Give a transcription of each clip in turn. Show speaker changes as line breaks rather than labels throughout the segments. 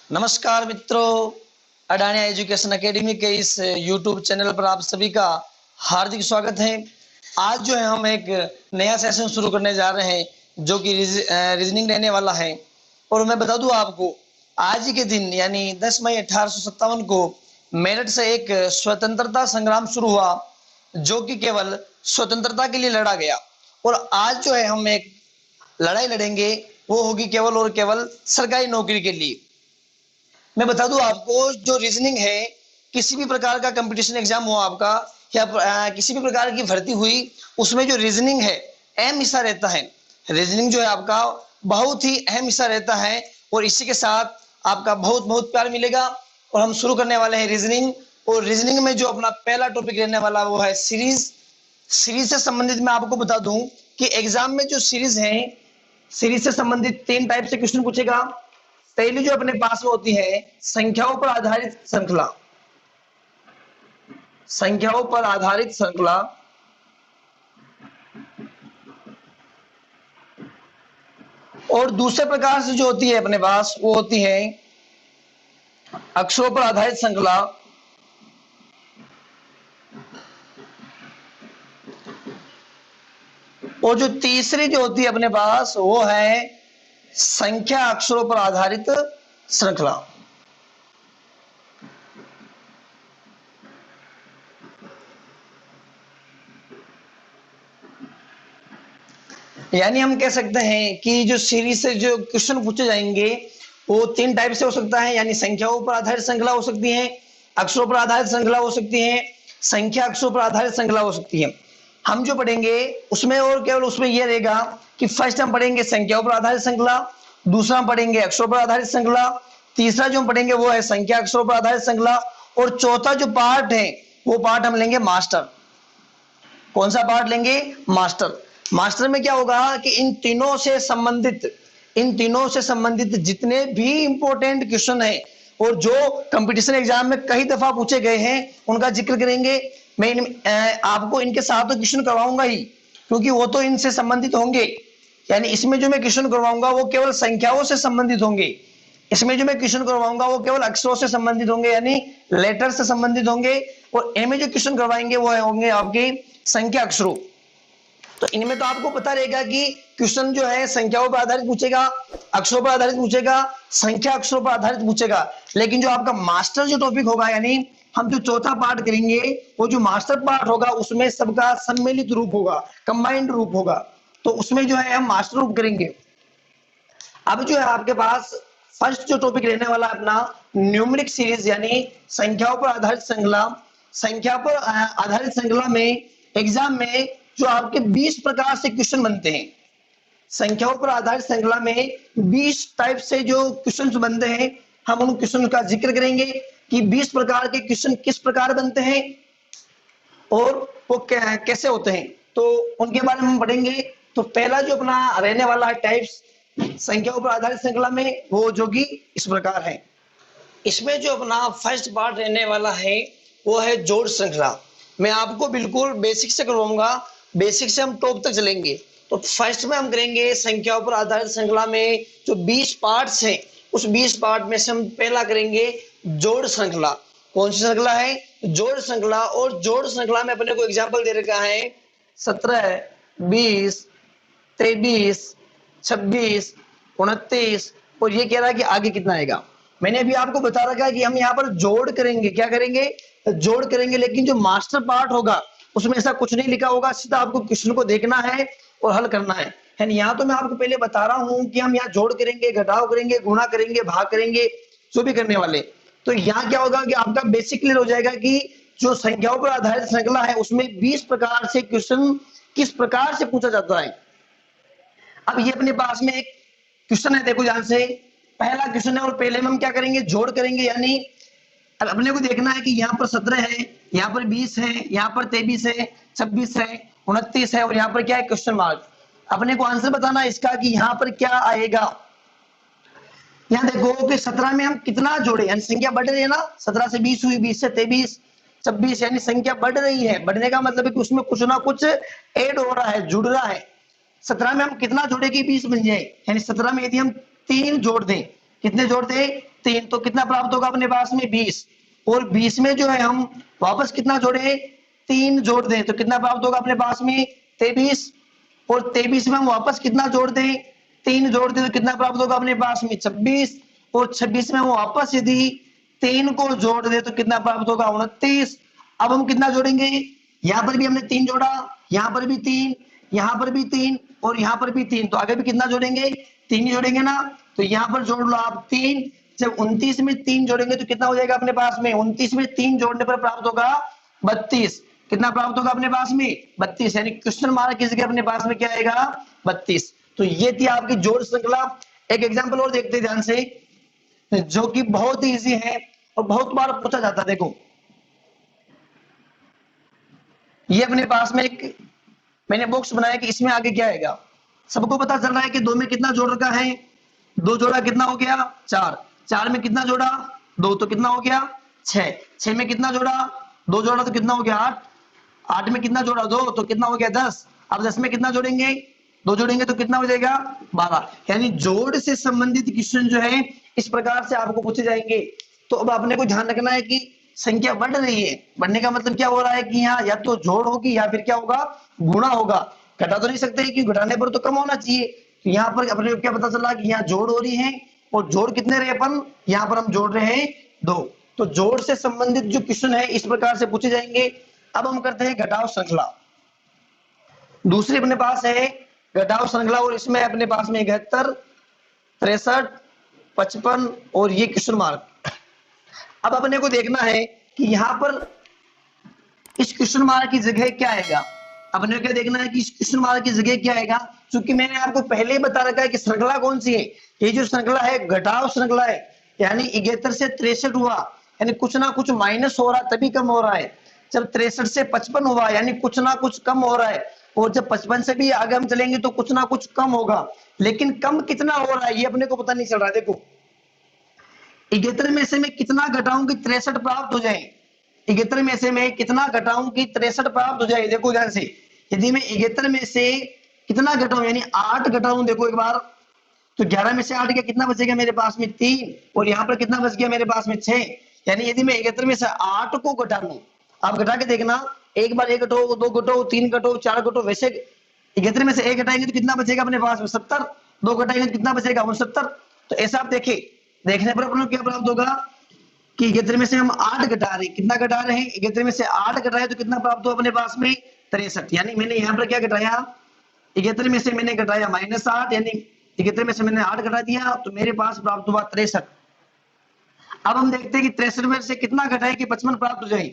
नमस्कार मित्रों, Adani education academy के इस यूट्यूब चैनल पर आप सभी का हार्दिक स्वागत है। आज जो है हम एक नया सेशन शुरू करने जा रहे हैं जो कि रीजनिंग रहने वाला है। और मैं बता दूं आपको, आज ही के दिन यानी 10 मई 1857 को मेरठ से एक स्वतंत्रता संग्राम शुरू हुआ जो कि केवल स्वतंत्रता के लिए लड़ा गया। और आज जो है हम एक लड़ाई लड़ेंगे, वो होगी केवल और केवल सरकारी नौकरी के लिए। मैं बता दूं आपको, जो रीजनिंग है, किसी भी प्रकार का कंपटीशन एग्जाम हो आपका या किसी भी प्रकार की भर्ती हुई, उसमें जो रीजनिंग है अहम हिस्सा रहता है। रीजनिंग जो है आपका बहुत ही अहम हिस्सा रहता है और इसी के साथ आपका बहुत बहुत प्यार मिलेगा। और हम शुरू करने वाले हैं रीजनिंग। और रीजनिंग में जो अपना पहला टॉपिक रहने वाला वो है सीरीज। सीरीज से संबंधित मैं आपको बता दूं कि एग्जाम में जो सीरीज है, सीरीज से संबंधित 3 टाइप से क्वेश्चन पूछेगा। पहली जो अपने पास में होती है संख्याओं पर आधारित श्रृंखला, संख्याओं पर आधारित श्रृंखला। और दूसरे प्रकार से जो होती है अपने पास वो होती है अक्षरों पर आधारित श्रृंखला। और जो तीसरी जो होती है अपने पास वो है संख्या अक्षरों पर आधारित श्रृंखला। यानी हम कह सकते हैं कि जो सीरीज से जो क्वेश्चन पूछे जाएंगे वो 3 टाइप से हो सकता है, यानी संख्याओं पर आधारित श्रृंखला हो सकती है, अक्षरों पर आधारित श्रृंखला हो सकती है, संख्या अक्षरों पर आधारित श्रृंखला हो सकती है। हम जो पढ़ेंगे उसमें और केवल उसमें यह रहेगा कि फर्स्ट हम पढ़ेंगे संख्याओं पर आधारित श्रृंखला, दूसरा हम पढ़ेंगे अक्षरों पर आधारित श्रृंखला, तीसरा जो हम पढ़ेंगे वो है संख्या अक्षरों पर आधारित श्रृंखला, और चौथा जो पार्ट है वो पार्ट हम लेंगे मास्टर। कौन सा पार्ट लेंगे? मास्टर। मास्टर में क्या होगा कि इन तीनों से संबंधित जितने भी इंपॉर्टेंट क्वेश्चन है और जो कंपटीशन एग्जाम में कई दफा पूछे गए हैं उनका जिक्र करेंगे। मैं आपको इनके साथ तो क्वेश्चन करवाऊंगा ही, क्योंकि वो तो इनसे संबंधित होंगे। यानी इसमें जो मैं क्वेश्चन करवाऊंगा वो केवल संख्याओं से संबंधित होंगे, इसमें जो मैं क्वेश्चन करवाऊंगा वो केवल अक्षरों से संबंधित होंगे, यानी लेटर से संबंधित होंगे। और इनमें जो क्वेश्चन करवाएंगे वो होंगे आपके संख्या अक्षरों। तो इनमें तो आपको पता रहेगा कि क्वेश्चन जो है संख्याओं पर आधारित पूछेगा, अक्षरों पर आधारित पूछेगा, संख्या अक्षरों पर आधारित पूछेगा। लेकिन जो आपका मास्टर जो टॉपिक होगा, यानी हम जो चौथा पार्ट करेंगे वो जो मास्टर पार्ट होगा उसमें सबका सम्मिलित रूप होगा, कंबाइंड रूप होगा। तो उसमें जो है हम मास्टर रूप करेंगे। अब जो है आपके पास फर्स्ट जो टॉपिक रहने वाला अपना न्यूमेरिक सीरीज, यानी संख्याओं पर आधारित श्रृंखला। संख्या पर आधारित श्रृंखला में एग्जाम में जो आपके 20 प्रकार से क्वेश्चन बनते हैं। संख्याओं पर आधारित श्रृंखला में 20 टाइप से जो क्वेश्चन बनते हैं, हम उन क्वेश्चन का जिक्र करेंगे कि 20 प्रकार के क्वेश्चन किस प्रकार बनते हैं और वो कैसे होते हैं, तो उनके बारे में हम पढ़ेंगे। तो पहला जो अपना रहने वाला टाइप्स संख्याओं पर आधारित श्रृंखला में वो जो कि इस प्रकार है। इसमें जो अपना फर्स्ट पार्ट रहने वाला है वो है जोड़ श्रृंखला। मैं आपको बिल्कुल बेसिक से करवाऊंगा, बेसिक से हम टॉप तक चलेंगे। तो फर्स्ट में हम करेंगे संख्याओं पर आधारित श्रृंखला में जो 20 पार्ट्स हैं, उस 20 पार्ट में से हम पहला करेंगे जोड़ श्रृंखला। कौन सी श्रृंखला है? जोड़ श्रृंखला। और जोड़ श्रृंखला में अपने को एग्जाम्पल दे रखा है 17, 20, 23, 26, 29, और ये कह रहा है कि आगे कितना आएगा। मैंने अभी आपको बता रखा है कि हम यहाँ पर जोड़ करेंगे। क्या करेंगे? जोड़ करेंगे। लेकिन जो मास्टर पार्ट होगा उसमें ऐसा कुछ नहीं लिखा होगा, सीधा आपको क्वेश्चन को देखना है और हल करना है। यहाँ तो मैं आपको पहले बता रहा हूं कि हम यहाँ जोड़ करेंगे, घटाव करेंगे, गुणा करेंगे, भाग करेंगे, जो भी करने वाले। तो यहाँ क्या होगा कि आपका बेसिक क्लियर हो जाएगा कि जो संख्याओं पर आधारित श्रृंखला है उसमें 20 प्रकार से क्वेश्चन किस प्रकार से पूछा जाता है। अब ये अपने पास में एक क्वेश्चन है, देखो ध्यान से। पहला क्वेश्चन है और पहले में हम क्या करेंगे? जोड़ करेंगे। यानी अब अपने को देखना है कि यहाँ पर 17 है, यहाँ पर 20 है, यहाँ पर 23 है, 26 है, 29 है, और यहाँ पर क्या है? Question mark. अपने को आंसर बताना है इसका कि यहाँ पर क्या आएगा। यहाँ देखो कि 17 में हम कितना जोड़े, यानी संख्या बढ़ रही है ना। 17 से 20 हुई, 20 से 23, 26, यानी संख्या बढ़ रही है। बढ़ने का मतलब है कि उसमें कुछ ना कुछ ऐड हो रहा है, जुड़ रहा है। 17 में हम कितना जोड़े कि 20 बन जाए, यानी 17 में यदि हम 3 जोड़ दें, कितने जोड़ दे 3, तो कितना प्राप्त होगा अपने पास में 20, और 20 में जो है हम वापस कितना जोड़े 3 जोड़ दें तो कितना प्राप्त होगा अपने पास में 23, और 23 में हम वापस कितना जोड़ दें 3 जोड़ दें तो कितना प्राप्त होगा अपने पास में 26, और 26 में हम वापस यदि 3 को जोड़ दे तो कितना प्राप्त होगा 29। अब हम कितना जोड़ेंगे, यहां पर भी हमने 3 जोड़ा, यहां पर भी 3, यहां पर भी 3 और यहां पर भी 3, तो आगे भी कितना जोड़ेंगे 3 ही जोड़ेंगे ना, तो यहां पर जोड़ लो आप 3, जब 29 में 3 जोड़ेंगे तो कितना हो जाएगा अपने पास में 29 में 3 जोड़ने पर प्राप्त होगा 32, कितना प्राप्त होगा अपने पास में 32, यानी क्वेश्चन मार्क की जगह अपने पास में क्या आएगा 32। तो ये थी आपकी जोड़ श्रृंखला। एक एग्जांपल और देखते ध्यान से, जो कि बहुत ही इजी है और बहुत बार पूछा जाता है। देखो ये अपने पास में एक मैंने बॉक्स बनाया कि इसमें आगे क्या आएगा, सबको पता चल रहा है कि 2 में कितना जोड़ रखा है, 2 जोड़ा कितना हो गया 4, 4 में कितना जोड़ा 2 तो कितना हो गया 6, 6 में कितना जोड़ा 2 जोड़ा तो कितना हो गया 8, 8 में कितना जोड़ा 2 तो कितना हो गया 10, अब 10 में कितना जोड़ेंगे 2 जोड़ेंगे तो कितना हो जाएगा 12। यानी जोड़ से संबंधित क्वेश्चन जो है इस प्रकार से आपको पूछे जाएंगे। तो अब आपने को ध्यान रखना है कि संख्या बढ़ रही है, बढ़ने का मतलब क्या हो रहा है कि यहाँ या तो जोड़ होगी या फिर क्या होगा गुणा होगा, घटा तो नहीं सकते कि घटाने पर तो कम होना चाहिए। तो यहाँ पर अपने को क्या पता चला कि यहाँ जोड़ हो रही है, और जोड़ कितने रहे अपन, यहाँ पर हम जोड़ रहे हैं 2। तो जोड़ से संबंधित जो क्वेश्चन है इस प्रकार से पूछे जाएंगे। अब हम करते हैं घटाव श्रृंखला। दूसरी अपने पास है घटाव श्रृंखला, और इसमें अपने पास में 71, 63, 55 और ये क्वेश्चन मार्क। अब अपने को देखना है कि यहाँ पर इस क्वेश्चन मार्क की जगह क्या आएगा, अपने को क्या देखना है कि इस क्वेश्चन मार्क की जगह क्या आएगा। क्योंकि मैंने आपको पहले ही बता रखा है कि श्रृंखला कौन सी है, ये जो श्रृंखला है घटाव श्रृंखला है, यानी 71 से 63 हुआ यानी कुछ ना कुछ माइनस हो रहा है तभी कम हो रहा है, जब 63 से 55 हुआ यानी कुछ ना कुछ कम हो रहा है, और जब 55 से भी आगे हम चलेंगे तो कुछ ना कुछ कम होगा, लेकिन कम कितना हो रहा है ये अपने को पता नहीं चल रहा है। देखो 71 में से मैं कितना घटाऊं कि 63 प्राप्त हो जाए, 71 में से मैं कितना घटाऊं कि 63 प्राप्त हो जाए। देखो ध्यान से, यदि मैं 71 में से कितना घटाऊं यानी 8 घटाऊं, देखो एक बार तो 11 में से 8 गया कितना बचेगा मेरे पास में 3, और यहाँ पर कितना बच गया मेरे पास में 6, यानी यदि मैं 71 में से 8 को घटा लूं, आप घटा के देखना, एक बार 1 घटाओ 2 घटाओ 3 घटाओ 4 घटाओ, वैसे 71 में से 1 घटाएंगे तो कितना बचेगा अपने पास में 70, 2 घटाएंगे तो कितना बचेगा 69। तो ऐसा आप देखें, देखने पर अपन क्या प्राप्त होगा कि 71 में से हम 8 घटा रहे हैं, कितना घटा रहे हैं 71 में से 8 घटाए तो कितना प्राप्त हुआ अपने पास में 63, यानी मैंने यहाँ पर क्या घटाया 71 में से मैंने घटाया -8, यानी 71 में से मैंने 8 घटा दिया तो मेरे पास प्राप्त हुआ 63। अब हम देखते हैं कि 63 में से कितना घटाए कि 55 प्राप्त हो जाए,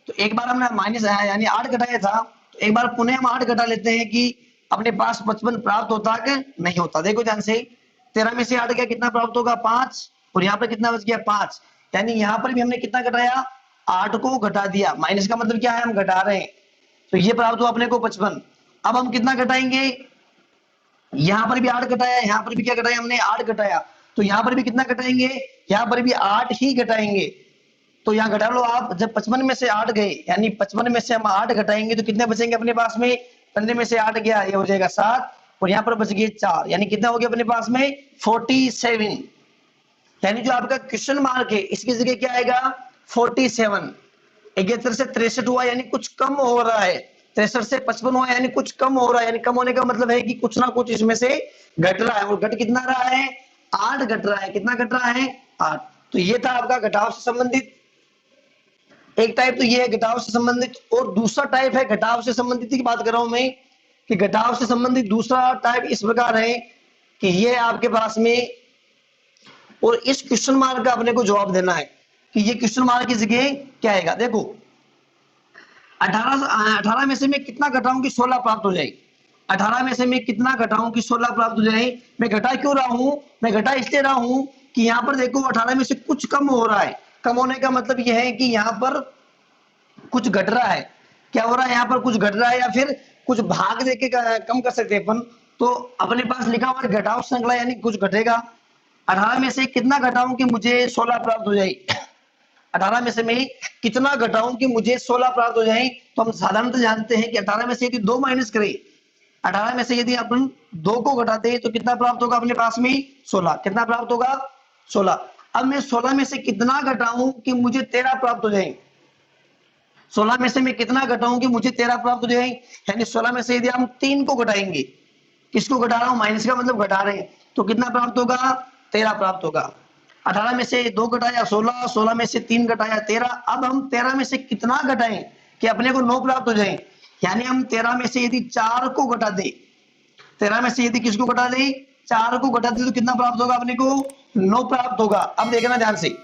तो एक बार हमने माइनस आया यानी 8 घटाया था, तो एक बार पुनः हम 8 घटा लेते हैं कि अपने पास 55 प्राप्त होता है कि नहीं होता। देखो ध्यान से, 13 में से 8 गया कितना प्राप्त होगा 5, और यहाँ पर कितना बच गया 5, यानी यहाँ पर भी हमने कितना घटाया 8 को घटा दिया, माइनस का मतलब क्या है हम घटा रहे हैं, तो ये प्राप्त हुआ अपने को 55। अब हम कितना घटाएंगे, यहाँ पर भी 8 घटाया, यहाँ पर भी क्या घटाया हमने 8 घटाया, तो यहाँ पर भी कितना घटाएंगे, यहाँ पर भी 8 ही घटाएंगे। तो यहाँ घटा लो आप, जब 55 में से 8 गए यानी 55 में से हम 8 घटाएंगे तो कितने बचेंगे अपने पास में, 15 में से 8 गया ये हो जाएगा 7, और यहाँ पर बच गए 4, यानी कितना हो गया अपने पास में 47। यानी जो आपका क्वेश्चन मार्क है इसकी जगह क्या आएगा 47। 71 से 63 हुआ यानी कुछ कम हो रहा है, 63 से 55 हुआ यानी कुछ कम हो रहा है, यानी कम होने का मतलब है कि कुछ ना कुछ इसमें से घट रहा है, और घट कितना रहा है 8 घट रहा है, कितना घट रहा है 8। तो ये था आपका घटाव से संबंधित एक टाइप, तो ये है घटाव से संबंधित, और दूसरा टाइप है घटाव से संबंधित की बात कर रहा हूं मैं कि घटाव से संबंधित दूसरा टाइप इस प्रकार है कि ये आपके पास में, और इस क्वेश्चन मार्क का अपने को जवाब देना है कि ये क्वेश्चन मार्क की जगह क्या आएगा। देखो 18 में से मैं कितना घटाऊं कि 16 प्राप्त हो जाए, 18 में से मैं कितना घटाऊं कि 16 प्राप्त हो जाए। मैं घटा क्यों रहा हूं, मैं घटा इसलिए रहा हूं कि यहाँ पर देखो 18 में से कुछ कम हो रहा है, कम होने का मतलब यह है कि यहाँ पर कुछ घट रहा है, क्या हो रहा है यहाँ पर कुछ घट रहा है, या फिर कुछ भाग देके कम कर सकते हैं अपन, तो अपने पास लिखा हुआ है घटाव श्रृंखला यानी कुछ घटेगा। 18 में से कितना घटाऊं कि मुझे 16 प्राप्त हो जाए, 18 में से मैं कितना घटाऊं कि मुझे 16 प्राप्त हो जाए। तो हम साधारणतः जानते हैं कि 18 में से यदि 2 माइनस करें, 18 में से यदि अपन 2 को घटाते हैं तो कितना प्राप्त होगा अपने पास में 16, कितना प्राप्त होगा 16। अब मैं 16 में से कितना घटाऊं कि मुझे 13 प्राप्त हो जाए? 16 में से मैं कितना घटाऊं कि मुझे 13 प्राप्त हो जाए? यानी 16 में से यदि हम 3 को घटाएंगे, किसको घटा रहा हूं? माइनस का मतलब घटा रहे हैं, तो कितना प्राप्त होगा? 13 प्राप्त होगा। 18 में से 2 घटाया 16, 16 में से 3 घटाया 13। अब हम 13 में से कितना घटाएं कि अपने को 9 प्राप्त हो जाए? यानी हम 13 में से यदि 4 को घटा दे, 13 में से यदि किसको घटा दे? 4 को घटा दे, तो कितना प्राप्त होगा अपने को? 9 प्राप्त होगा। अब देखना ध्यान से,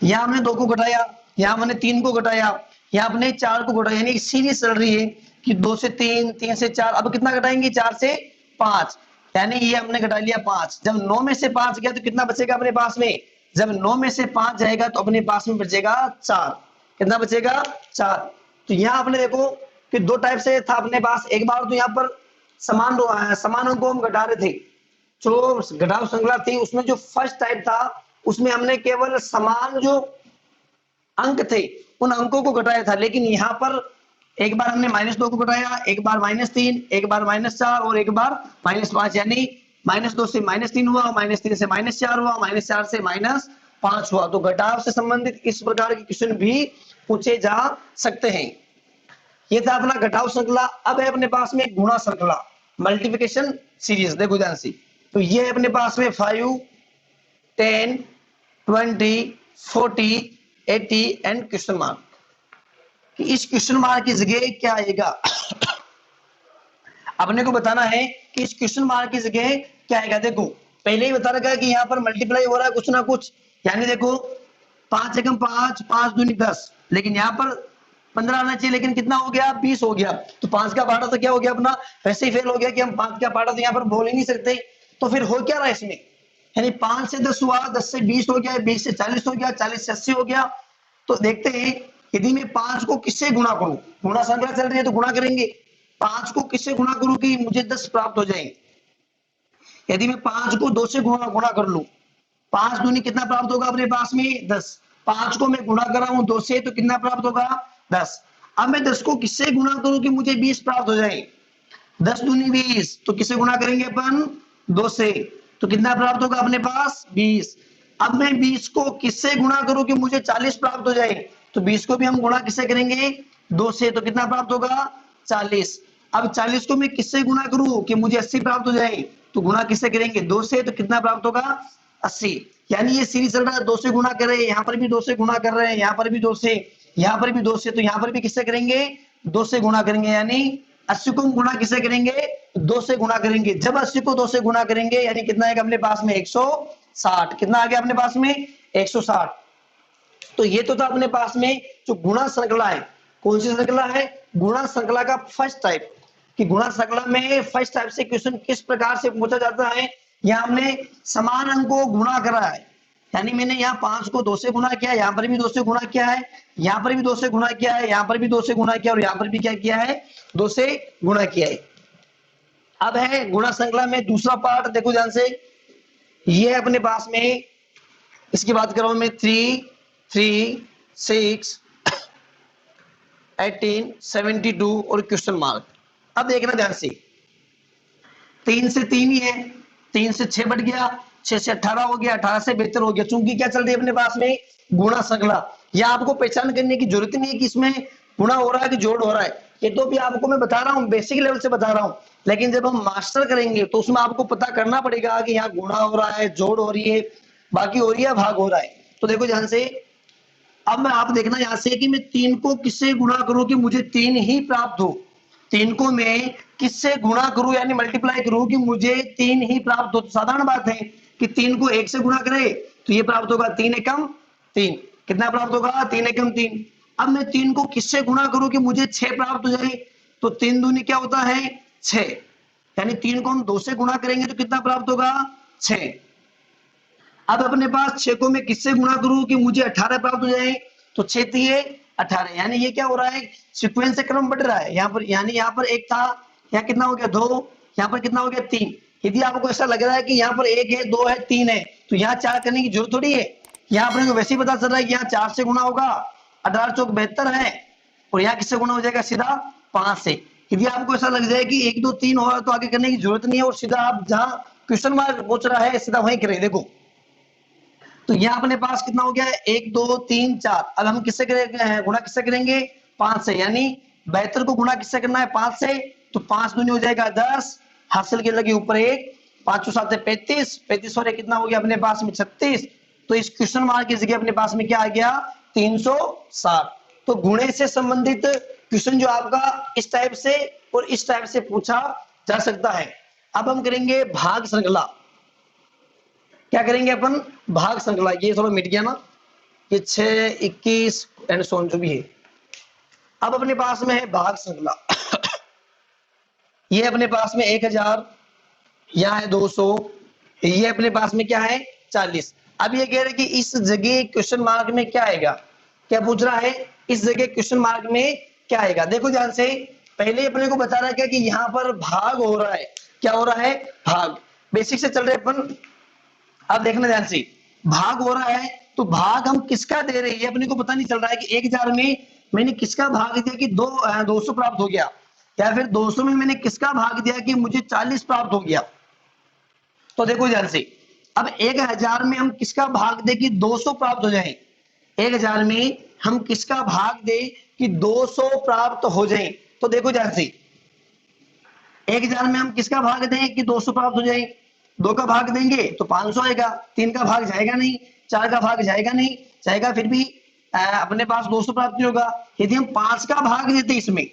यहां हमने 2 को घटाया, यहां हमने 3 को घटाया, यहां हमने 4 को घटाया, यानी सीरीज चल रही है कि 2 से 3, 3 से 4। अब कितना घटाएंगे? 4 से 5, यानी ये हमने घटा लिया 5। जब 9 में से 5 गया तो कितना बचेगा अपने पास में? जब 9 में से 5 जाएगा तो अपने पास में बचेगा 4। कितना बचेगा? 4। तो यहां आपने देखो कि दो टाइप से था अपने पास। एक बार तो यहाँ पर समान अंकों हम घटा रहे थे, जो घटाव श्रृंखला थी उसमें जो फर्स्ट टाइप था उसमें हमने केवल समान जो अंक थे उन अंकों को घटाया था। लेकिन यहाँ पर एक बार हमने -2 को घटाया, एक बार -3, एक बार -4 और एक बार -5, यानी -2 से -3 हुआ, -3 से -4 हुआ, -4 से -5 हुआ। तो घटाव से संबंधित इस प्रकार के क्वेश्चन भी पूछे जा सकते हैं। ये था अपना घटाव श्रृंखला। अब है अपने पास में गुणा श्रृंखला, मल्टीप्लिकेशन सीरीज। देखो ध्यान से, तो ये है अपने पास में 5, 10, 20, 40, 80 एंड क्वेश्चन मार्क। इस क्वेश्चन मार्क की जगह क्या आएगा? अपने को बताना है कि इस क्वेश्चन मार्क की जगह क्या आएगा। देखो पहले ही बता रखा है कि यहाँ पर मल्टीप्लाई हो रहा है कुछ ना कुछ, यानी देखो 5 एकम 5, 5 दूनी 10, लेकिन यहाँ पर 15 आना चाहिए, लेकिन कितना हो गया? 20 हो गया। तो 5 का पार्ट तो क्या हो गया अपना? वैसे ही फेल हो गया कि हम 5 का पार्ट तो यहाँ पर बोल ही नहीं सकते। तो फिर हो क्या रहा है इसमें? यानी 5 से 10 हुआ, 10 से 20 हो गया, 20 से 40 हो गया, 40 से 80 हो गया। तो देखते हैं यदि मैं 5 को किससे गुणा करूं, गुणा संख्या चल रही है तो गुणा करेंगे। 5 को किससे गुणा करूं कि मुझे 10 प्राप्त हो जाए? यदि मैं 5 को 2 से गुणा कर लूं, 5 दूनी कितना प्राप्त होगा अपने पास में? 10। 5 को मैं गुणा कर रहा हूं 2 से, तो कितना प्राप्त होगा? 10। अब मैं 10 को किससे गुणा करूं कि मुझे 20 प्राप्त हो जाए? 10 दूनी 20, तो किससे गुणा करेंगे अपन? 2 से, तो कितना प्राप्त होगा अपने पास? 20। अब मैं 20 को किससे गुणा करूं कि मुझे 40 प्राप्त हो जाए? तो 20 को भी हम गुणा किससे करेंगे? 2 से, तो कितना प्राप्त होगा? 40। अब 40 को मैं किससे गुणा करूं कि मुझे 80 प्राप्त हो जाए? तो गुणा किससे करेंगे? 2 से, तो कितना प्राप्त होगा? 80। यानी ये सीरीज चल रहा है, 2 से गुणा कर रहे हैं, यहाँ पर भी 2 से गुणा कर रहे हैं, यहाँ पर भी 2 से, यहाँ पर भी 2 से, तो यहाँ पर भी किससे करेंगे? 2 से गुणा करेंगे। यानी 80 को गुणा किससे करेंगे? 2 से गुणा करेंगे। जब 80 को 2 से गुणा करेंगे यानी कितना आएगा अपने पास में? 160। कितना आ गया अपने पास में? 160। तो ये तो था अपने पास में जो गुणा श्रृंखला है। कौन सी श्रृंखला है? गुणा श्रृंखला का फर्स्ट टाइप। कि गुणा श्रृंखला में फर्स्ट टाइप से क्वेश्चन किस प्रकार से पूछा जाता है। यहाँ हमने समान अंक को गुणा करा है, यानी मैंने यहाँ 5 को 2 से गुणा किया, यहाँ पर भी 2 से गुणा किया है, यहाँ पर भी 2 से गुणा किया है, यहाँ पर भी 2 से गुणा किया और यहाँ पर भी क्या किया है? 2 से गुणा किया है। अब है गुणा श्रृंखला में दूसरा पार्ट, देखो ध्यान से, ये है अपने पास में, इसकी बात कर रहा हूं मैं, 3, 3, 6, 18, 72 और क्वेश्चन मार्क। अब देखना ध्यान से, 3 से 3 ही है, 3 से 6 बढ़ गया, 6 से 18 हो गया, 18 से 72 हो गया। चूंकि क्या चल रही है अपने पास में? गुणा श्रृंखला। या आपको पहचान करने की जरूरत नहीं है कि इसमें गुणा हो रहा है कि जोड़ हो रहा है, ये तो भी आपको मैं बता रहा हूँ, बेसिक लेवल से बता रहा हूँ। लेकिन जब हम मास्टर करेंगे तो उसमें आपको पता करना पड़ेगा कि यहाँ गुणा हो रहा है, जोड़ हो रही है, बाकी हो रही है, भाग हो रहा है। तो देखो ध्यान से, अब मैं आप देखना यहाँ से कि मैं 3 को किससे गुणा करूं कि मुझे 3 ही प्राप्त हो। 3 को मैं किससे गुणा करूं यानी मल्टीप्लाई करूं कि मुझे 3 ही प्राप्त हो। तो साधारण बात है कि 3 को 1 से गुणा करे तो ये प्राप्त होगा 3 एकम 3। कितना प्राप्त होगा? 3 एकम 3। अब मैं 3 को किससे गुणा करूं कि मुझे 6 प्राप्त हो जाए? तो 3 दूनी क्या होता है? 6। यानी 3 को हम 2 से गुणा करेंगे तो कितना प्राप्त होगा? 6। अब अपने पास 6 को मैं किससे गुणा करूं कि मुझे 18 प्राप्त हो जाए? तो 6 दिए 18, यानी ये क्या हो रहा है? सीक्वेंस से क्रम बढ़ रहा है यहाँ पर। यानी यहाँ पर 1 था, यहाँ कितना हो गया? 2, यहाँ पर कितना हो गया? 3। यदि आपको ऐसा लग रहा है कि यहाँ पर 1 है, 2 है, 3 है, तो यहाँ 4 करने की जरूरत थोड़ी है। यहाँ पर वैसे ही पता चल रहा है कि यहाँ 4 से गुणा होगा, 18 चौक 72 है, और यहाँ किससे गुणा हो जाएगा? सीधा 5 से। यदि आपको ऐसा लग जाए कि 1, 2, 3 हो रहा है तो आगे करने की जरूरत नहीं है, और सीधा आप जहाँ क्वेश्चन मार्क पूछ रहा है सीधा वहीं करें। देखो तो यहाँ अपने पास कितना हो गया है 1 2 3 4। अब हम किससे करेंगे गुणा, किससे करेंगे 5 से, यानी 72 को गुणा किससे करना है 5 से, तो 5 दूनी हो जाएगा 10, हासिल के लगे ऊपर 1, 5 7 35, 35 और 1 कितना हो गया अपने पास में 36। तो इस क्वेश्चन मार्क की जगह अपने पास में क्या आ गया 360। तो गुणे से संबंधित क्वेश्चन जो आपका इस टाइप से और इस टाइप से पूछा जा सकता है। अब हम करेंगे भाग श्रृंखला। क्या करेंगे अपन भाग श्रृंखला, ये थोड़ा मिट गया ना, ये 6 21 एंड सोन जो भी है। अब अपने पास में है भाग श्रृंखला। ये अपने पास में 1000, यहाँ है 200, ये अपने पास में क्या है 40। अब ये कह रहे कि इस जगह क्वेश्चन मार्क में क्या आएगा, क्या पूछ रहा है इस जगह क्वेश्चन मार्क में क्या आएगा। देखो ध्यान से, पहले अपने को बता रहा है कि यहाँ पर भाग हो रहा है, क्या हो रहा है भाग, बेसिक से चल रहे अपन। अब देखना ध्यान से, भाग हो रहा है तो भाग हम किसका दे रहे हैं अपने को पता नहीं चल रहा है कि 1000 में मैंने किसका भाग दिया कि 200 प्राप्त हो गया, या फिर 200 में मैंने किसका भाग दिया कि मुझे 40 प्राप्त हो गया। तो देखो ध्यान से, अब 1000 में हम किसका भाग दे कि 200 प्राप्त हो जाए, 1000 में हम किसका भाग दे कि 200 प्राप्त हो जाए। तो देखो ध्यान से, 1000 में हम किसका भाग दें कि 200 प्राप्त हो जाए, 2 का भाग देंगे तो 500 आएगा, 3 का भाग जाएगा नहीं, 4 का भाग जाएगा नहीं, जाएगा फिर भी अपने पास 200 प्राप्त नहीं होगा। यदि हम 5 का भाग देते, इसमें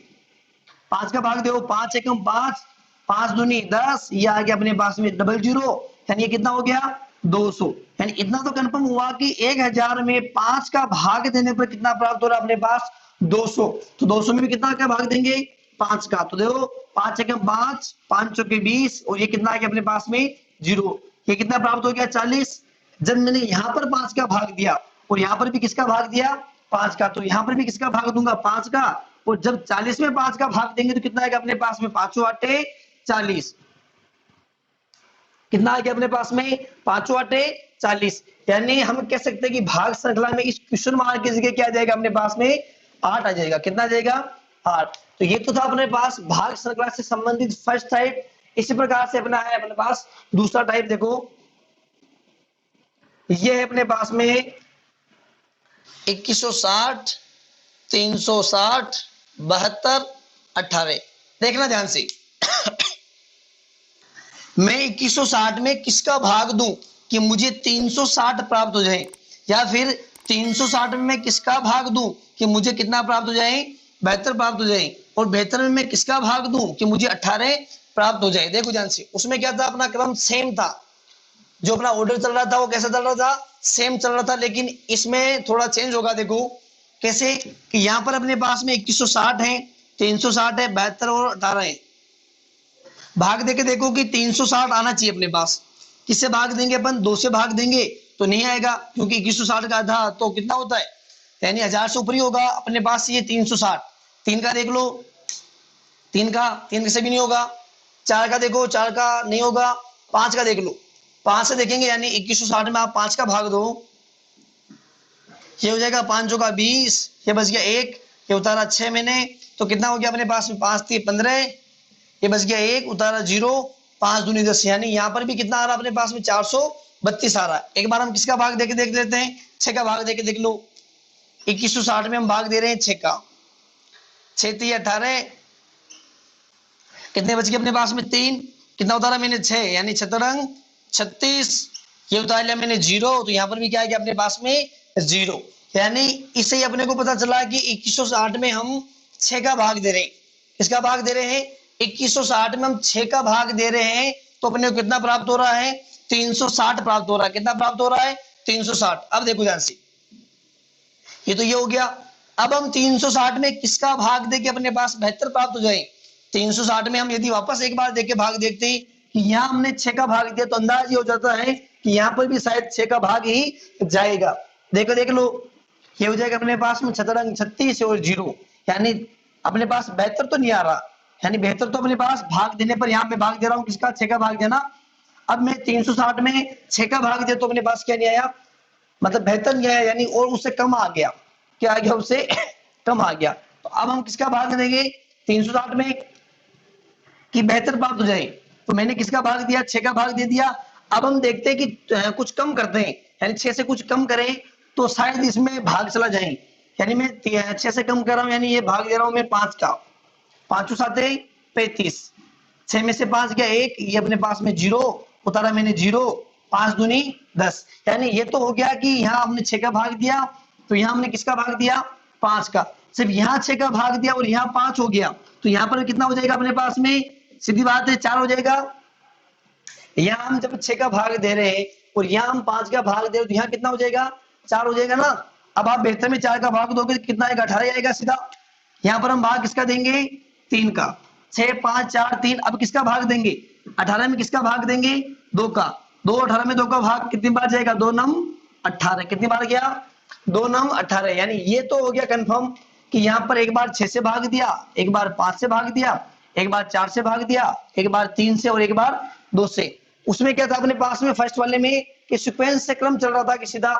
5 का भाग दो, 5 एकम 5, 5 दूनी 10, ये आ गया अपने पास में 00, यानी ये कितना हो गया 200। यानी इतना तो कंफर्म हुआ कि 1000 में 5 का भाग देने पर कितना प्राप्त हो रहा है अपने पास 200। तो 200 में भी कितना का भाग देंगे 5 का, तो देखो 5 एकम 5, 5 चौके 20, और ये कितना आ गया अपने पास में 0, ये कितना प्राप्त हो गया 40। जब मैंने यहाँ पर 5 का भाग दिया और यहाँ पर भी किसका भाग दिया 5 का, तो यहाँ पर भी किसका भाग दूंगा 5 का, और जब 40 में 5 का भाग देंगे तो कितना आएगा अपने पास में 5 8 40, कितना आ गया अपने पास में 5 8 40। यानी हम कह सकते हैं कि भाग श्रृंखला में इस क्वेश्चन मार्क की जगह क्या आ जाएगा अपने पास में 8 आ जाएगा, कितना आ जाएगा 8। तो ये तो था अपने पास भाग श्रृंखला से संबंधित फर्स्ट टाइप। इसी प्रकार से अपना है अपने पास दूसरा टाइप, देखो ये है अपने पास में 2160, 360, 72, 18। देखना ध्यान से, मैं 2160 में किसका भाग दूं कि मुझे 360 प्राप्त हो जाए, या फिर 360 में मैं किसका भाग दूं कि मुझे कितना प्राप्त हो जाए 72 प्राप्त हो जाए, और 72 में मैं किसका भाग दूं कि मुझे 18 प्राप्त हो जाए। देखो ध्यान से, उसमें क्या था अपना क्रम सेम था, जो अपना ऑर्डर चल रहा था वो कैसा चल रहा था सेम चल रहा था, लेकिन इसमें थोड़ा चेंज होगा। देखो कैसे कि यहाँ पर अपने पास में 2160 है, 360 है, 72 और 18 है। भाग देके देखो कि 360 आना चाहिए अपने पास, किससे भाग देंगे अपन 2 से भाग देंगे तो नहीं आएगा, क्योंकि 2160 का आधा तो कितना होता है यानी 1000 से ऊपर ही होगा अपने पास ये 360। 3 का देख लो, 3 से भी नहीं होगा, 4 का देखो 4 का नहीं होगा, 5 का देख लो, 5 से देखेंगे यानी 2160 में आप 5 का भाग दो, ये हो जाएगा 5 का 20, ये बच गया 1, ये उतारा 6 मैंने, तो कितना हो गया अपने पास में 5 3 15, ये बच गया 1, उतारा 0, 5 दूनी 10, यानी यहाँ पर भी कितना आ रहा है अपने पास में 432 आ रहा है। एक बार हम किसका भाग देके देख लेते हैं, 6 का भाग देके देख लो। 2160 में हम भाग दे रहे हैं 6 का, 6 3 18, कितने बच गए अपने पास में 3, कितना उतारा मैंने 6, यानी 6 36, ये उतार लिया मैंने 0, तो यहाँ पर भी क्या आ गया अपने पास में 0। यानी इससे ही अपने को पता चला कि 2160 में हम 6 का भाग दे रहे हैं, इसका भाग दे रहे हैं 2160 में हम 6 का भाग दे रहे हैं, तो अपने को कितना प्राप्त हो रहा है 360 प्राप्त हो रहा है। कितना प्राप्त हो रहा है 360। अब देखो ध्यान से, ये तो ये हो गया। अब हम 360 में किसका भाग दे के अपने पास 72 प्राप्त हो जाए, 360 में हम यदि वापस एक बार देके भाग देखते हैं कि यहाँ हमने 6 का भाग दिया, तो अंदाज ये हो जाता है कि यहाँ पर भी शायद 6 का भाग ही जाएगा। देखो देख लो, ये हो जाएगा अपने पास में 36 और 0, यानी अपने पास 72 तो नहीं आ रहा, यानी 72 तो अपने पास भाग देने पर यहाँ पे भाग दे रहा हूँ किसका 6 का भाग देना। अब मैं 360 में 6 का भाग दिया तो अपने पास क्या नहीं आया, मतलब 72 नहीं आया, यानी और उससे कम आ गया, क्या आ गया उससे कम आ गया। तो अब हम किसका भाग देंगे 360 में कि 72 प्राप्त हो जाए, तो मैंने किसका भाग दिया 6 का भाग दे दिया। अब हम देखते हैं कि कुछ कम करते हैं, यानी 6 से कुछ कम करें तो शायद इसमें भाग चला जाए। यानी मैं 6 से कम कर रहा हूं, यानी ये भाग दे रहा हूं मैं 5 का, 5 साते 35, 6 में से 5 गया 1, ये अपने पास में 0 उतारा मैंने 0, 5 दूनी 10। यानी ये तो हो गया कि यहाँ हमने 6 का भाग दिया, तो यहाँ हमने किसका भाग दिया 5 का, सिर्फ यहाँ 6 का भाग दिया और यहाँ 5 हो गया, तो यहाँ पर कितना हो जाएगा अपने पास में, सीधी बात है 4 हो जाएगा। यहाँ हम जब 6 का भाग दे रहे हैं और यहाँ हम 5 का भाग दे रहे, तो यहाँ कितना हो जाएगा 4 हो जाएगा ना। अब आप बेहतर में 4 का भाग दोगे तो कितना आएगा 18 आएगा सीधा। यहाँ पर हम भाग किसका देंगे 3 का, 6 5 4 3, अब किसका भाग देंगे 18 में, किसका भाग देंगे 2 का, 2 18 में 2 का भाग कितनी बार जाएगा 2 नम 18, कितनी बार गया 2 नम 18। यानी ये तो हो गया कंफर्म कि यहाँ पर एक बार 6 से भाग दिया, एक बार 5 से भाग दिया, एक बार 4 से भाग दिया, एक बार 3 से और एक बार 2 से। उसमें क्या था अपने पास में फर्स्ट वाले में कि सीक्वेंस से क्रम चल रहा था कि सीधा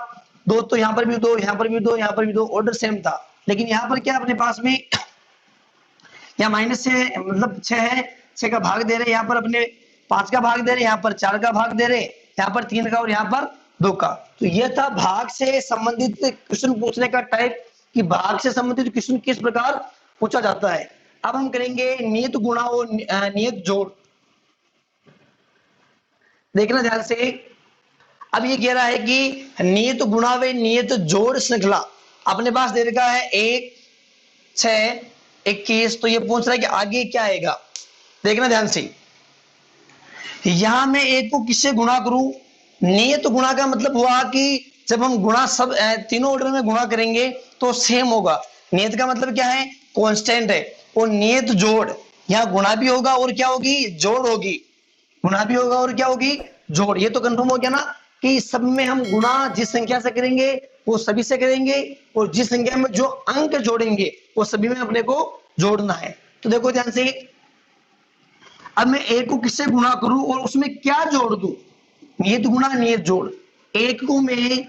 2, तो यहाँ पर भी 2, यहाँ पर भी 2, यहाँ पर भी 2, ऑर्डर सेम था। लेकिन यहाँ पर क्या अपने पास में यहाँ माइनस से मतलब 6 है, 6 का भाग दे रहे, यहाँ पर अपने 5 का भाग दे रहे, यहाँ पर 4 का भाग दे रहे, यहाँ पर 3 का और यहाँ पर 2 का। तो ये था भाग से संबंधित क्वेश्चन पूछने का टाइप कि भाग से संबंधित क्वेश्चन किस प्रकार पूछा जाता है। अब हम करेंगे नियत गुणा और नियत जोड़। देखना ध्यान से, अब ये कह रहा है कि नियत गुणा व नियत जोड़ श्रृंखला अपने पास दे रखा है 1 6 21, तो ये पूछ रहा है कि आगे क्या आएगा। देखना ध्यान से, यहां मैं 1 को किससे गुणा करूं, नियत गुणा का मतलब हुआ कि जब हम गुणा सब तीनों ऑर्डर में गुणा करेंगे तो सेम होगा। नियत का मतलब क्या है कांस्टेंट है, और नियत जोड़ यहाँ गुणा भी होगा और क्या होगी जोड़ होगी, गुणा भी होगा और क्या होगी जोड़। ये तो कंफर्म हो गया ना कि सब में हम गुणा जिस संख्या से करेंगे वो सभी से करेंगे, और जिस संख्या में जो अंक जोड़ेंगे वो सभी में अपने को जोड़ना है। तो देखो ध्यान से, अब मैं 1 को किससे गुणा करूं और उसमें क्या जोड़ दूं, नियत गुणा नियत जोड़। 1 को मैं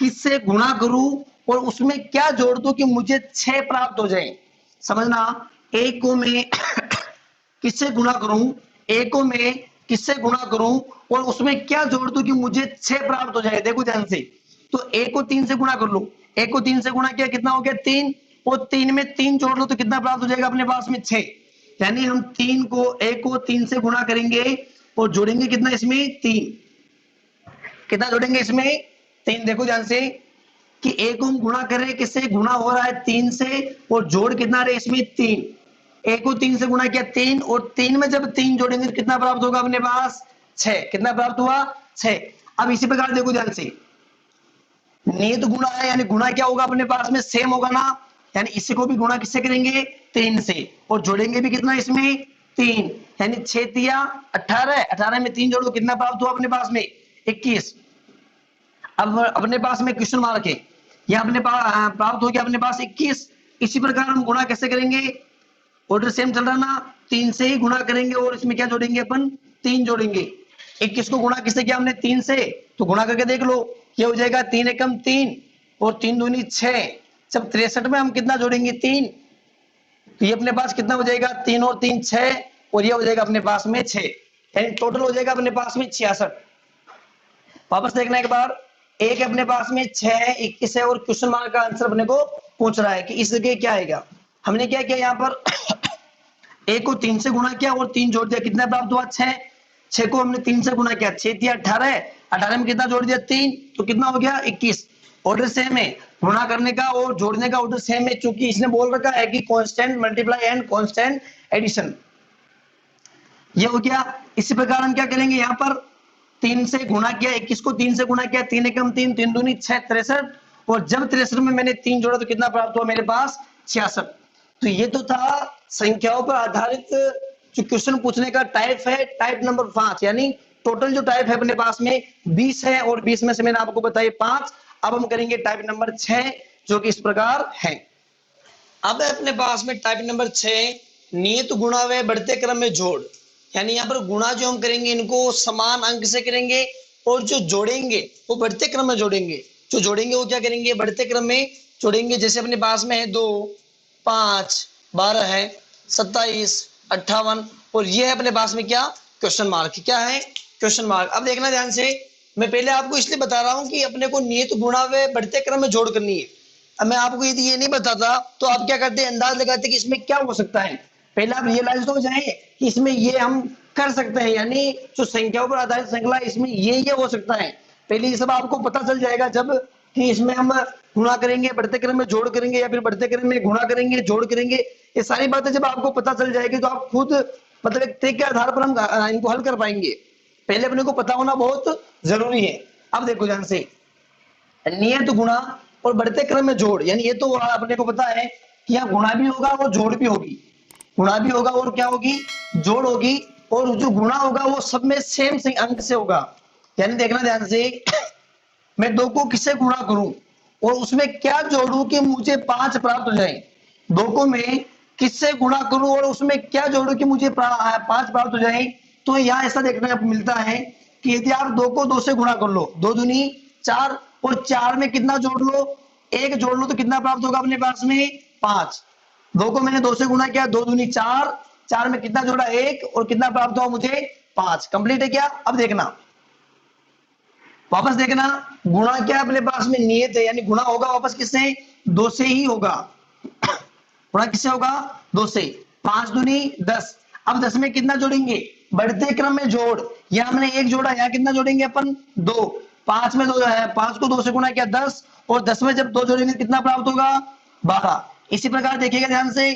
किससे गुणा करूं और उसमें क्या जोड़ दूं कि मुझे 6 प्राप्त हो जाए। समझना, 1 को मैं किससे गुणा करूं, 1 को मैं किससे गुणा करूं और उसमें क्या जोड़ दूं कि मुझे 6 प्राप्त हो जाए। देखो ध्यान से, तो 1 को 3 से गुणा कर लो, 1 को 3 से गुणा किया कितना हो गया 3, और 3 में 3 जोड़ लो तो कितना प्राप्त हो जाएगा अपने पास में 6। यानी हम 1 को 3 से गुणा करेंगे और जोड़ेंगे कितना इसमें 3, कितना जोड़ेंगे इसमें 3। देखो ध्यान से कि 1 को हम गुणा कर रहे हैं किससे, गुणा हो रहा है 3 से, और जोड़ कितना रहे इसमें 3। 1 को 3 से गुणा किया 3, और 3 में जब 3 जोड़ेंगे तो कितना प्राप्त होगा अपने पास 6, कितना प्राप्त हुआ 6। अब इसी प्रकार देखो ध्यान से, नियत गुणा है यानी गुणा क्या होगा अपने पास में सेम होगा ना, यानी इसी को भी गुणा किससे करेंगे 3 से, और जोड़ेंगे भी कितना इसमें 3, यानी 6 तिया 18, 18 में 3 जोड़ दो कितना प्राप्त हुआ अपने पास में 21। अब अपने पास में क्वेश्चन मार्क है, यह अपने पास प्राप्त हो गया अपने पास 21। इसी प्रकार हम गुणा कैसे करेंगे, ऑर्डर सेम चल रहा ना, 3 से ही गुणा करेंगे और इसमें क्या जोड़ेंगे अपन 3 जोड़ेंगे। 21 को गुणा किससे किया हमने 3 से, तो गुणा करके देख लो, ये हो जाएगा 3 एकम 3 और 3 दूनी 6। जब 63 में हम कितना जोड़ेंगे 3, तो ये अपने पास कितना हो जाएगा 3 और 3 6, और ये हो जाएगा अपने पास में 6, यानी टोटल हो जाएगा अपने पास में 66। वापस देखना एक बार, एक अपने पास में 6 है 21 है, और क्वेश्चन मार्क का आंसर अपने को पूछ रहा है कि इस जगह क्या आएगा। हमने क्या किया यहाँ पर 1 को 3 से गुणा किया और 3 जोड़ दिया, कितना प्राप्त हुआ 6। 6 को हमने 3 से गुणा किया, 6 दिया 18, 18 में कितना जोड़ दिया 3, तो कितना हो गया 21। ऑर्डर सेम है, गुणा करने का और जोड़ने का ऑर्डर सेम है, क्योंकि इसने बोल रखा है कि constant multiply and constant addition. ये हो गया। इसी प्रकार हम क्या करेंगे यहाँ पर 3 से गुणा किया, 21 को 3 से गुणा किया, 3 एकम 3, 3 दूनी 6 63, और जब 63 में मैंने 3 जोड़ा तो कितना प्राप्त हुआ मेरे पास 66। तो ये तो था संख्याओं पर आधारित जो क्वेश्चन पूछने का टाइप है, टाइप नंबर 5। यानी टोटल जो टाइप है अपने पास में 20 है, और 20 में से मैंने आपको बताया 5। अब हम करेंगे टाइप नंबर 6 जो कि इस प्रकार है। अब अपने पास में टाइप नंबर 6 नियत गुणा व बढ़ते क्रम में जोड़। यानी यहाँ पर गुणा जो हम करेंगे इनको समान अंक से करेंगे, और जो जोड़ेंगे वो बढ़ते क्रम में जोड़ेंगे। जो जोड़ेंगे वो क्या करेंगे बढ़ते क्रम में जोड़ेंगे। जैसे अपने पास में है 2 5 12 है 27 58, और ये है अपने पास में क्या क्वेश्चन मार्क, क्या है क्वेश्चन मार्क। अब देखना ध्यान से मैं पहले आपको इसलिए बता रहा हूं कि अपने को नियत गुणा व बढ़ते क्रम में जोड़ करनी है। अब मैं आपको यदि ये नहीं बताता तो आप क्या करते हैं, अंदाज लगाते कि इसमें क्या हो सकता है। पहले आप रियलाइज तो हो जाए कि इसमें ये हम कर सकते हैं, यानी जो संख्याओं पर आधारित श्रृंखला इसमें ये हो सकता है। पहले ये सब आपको पता चल जाएगा जब कि इसमें हम गुणा करेंगे, बढ़ते क्रम में जोड़ करेंगे, या फिर बढ़ते क्रम में गुणा करेंगे, जोड़ करेंगे। ये सारी बातें जब आपको पता चल जाएगी तो आप खुद मतलब एक तर्क के आधार पर हम इनको हल कर पाएंगे। पहले अपने को पता होना बहुत जरूरी है। अब देखो ध्यान से, नियत गुणा और बढ़ते क्रम में जोड़, यानी ये तो अपने को पता है कि यहाँ गुणा भी होगा और जोड़ भी होगी। गुणा भी होगा और क्या होगी, जोड़ होगी। और जो गुणा होगा वो सब में सेम अंक से होगा। यानी देखना ध्यान से, मैं 2 को किससे गुणा करूं और उसमें क्या जोड़ूं कि मुझे 5 प्राप्त हो जाए। 2 को मैं किससे गुणा करूं और उसमें क्या जोड़ूं कि मुझे 5 प्राप्त हो जाए। तो यहाँ ऐसा देखने को मिलता है कि यदि आप 2 को 2 से गुणा कर लो, 2 दूनी 4, और 4 में कितना जोड़ लो, 1 जोड़ लो, तो कितना प्राप्त होगा अपने पास में 5। 2 को मैंने 2 से गुणा किया, 2 दूनी 4, 4 में कितना जोड़ा 1, और कितना प्राप्त हुआ मुझे 5। कंप्लीट है क्या। अब देखना, वापस देखना, गुणा क्या अपने पास में नियत है, यानी गुणा होगा वापस किससे, 2 से ही होगा। गुणा किससे होगा, 2 से। 5 दूनी 10। अब 10 में कितना जोड़ेंगे, बढ़ते क्रम में जोड़। यहाँ हमने 1 जोड़ा, यहाँ कितना जोड़ेंगे अपन 2। 5 में 2 है, 5 को 2 से गुणा किया 10, और 10 में जब 2 जोड़ेंगे कितना प्राप्त होगा 12। इसी प्रकार देखिएगा ध्यान से,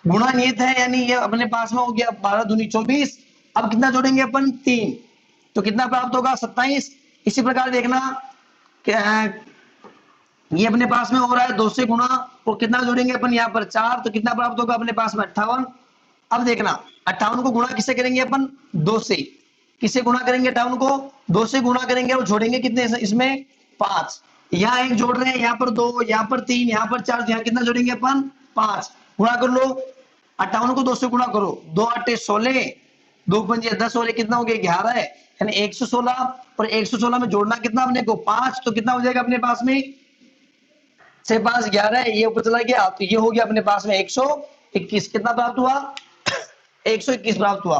गुणा नियत है यानी ये अपने पास में हो गया 12 दूनी 24। अब कितना जोड़ेंगे अपन 3, तो कितना प्राप्त होगा 27। इसी प्रकार देखना, ये अपने पास में हो रहा है 2 से गुणा, और कितना जोड़ेंगे अपन यहाँ पर 4, तो कितना प्राप्त होगा अपने पास में 58। अब देखना, 58 को गुणा किससे करेंगे अपन 2 से। किससे गुणा करेंगे 58 को, 2 से गुणा करेंगे, और जोड़ेंगे कितने इसमें 5। यहाँ 1 जोड़ रहे हैं, यहाँ पर 2, यहाँ पर 3, यहाँ पर 4, यहाँ कितना जोड़ेंगे अपन 5। गुणा कर लो, 58 को 2 से गुणा करो, 2 8 16, 2 पंजे 10, और कितना हो गया 11 है, यानी 116। और 116 में जोड़ना कितना अपने को 5, तो कितना हो जाएगा अपने पास में 6 5 11 है, ये ऊपर चला गया, तो ये हो गया अपने पास में 121। कितना प्राप्त हुआ 121 प्राप्त हुआ।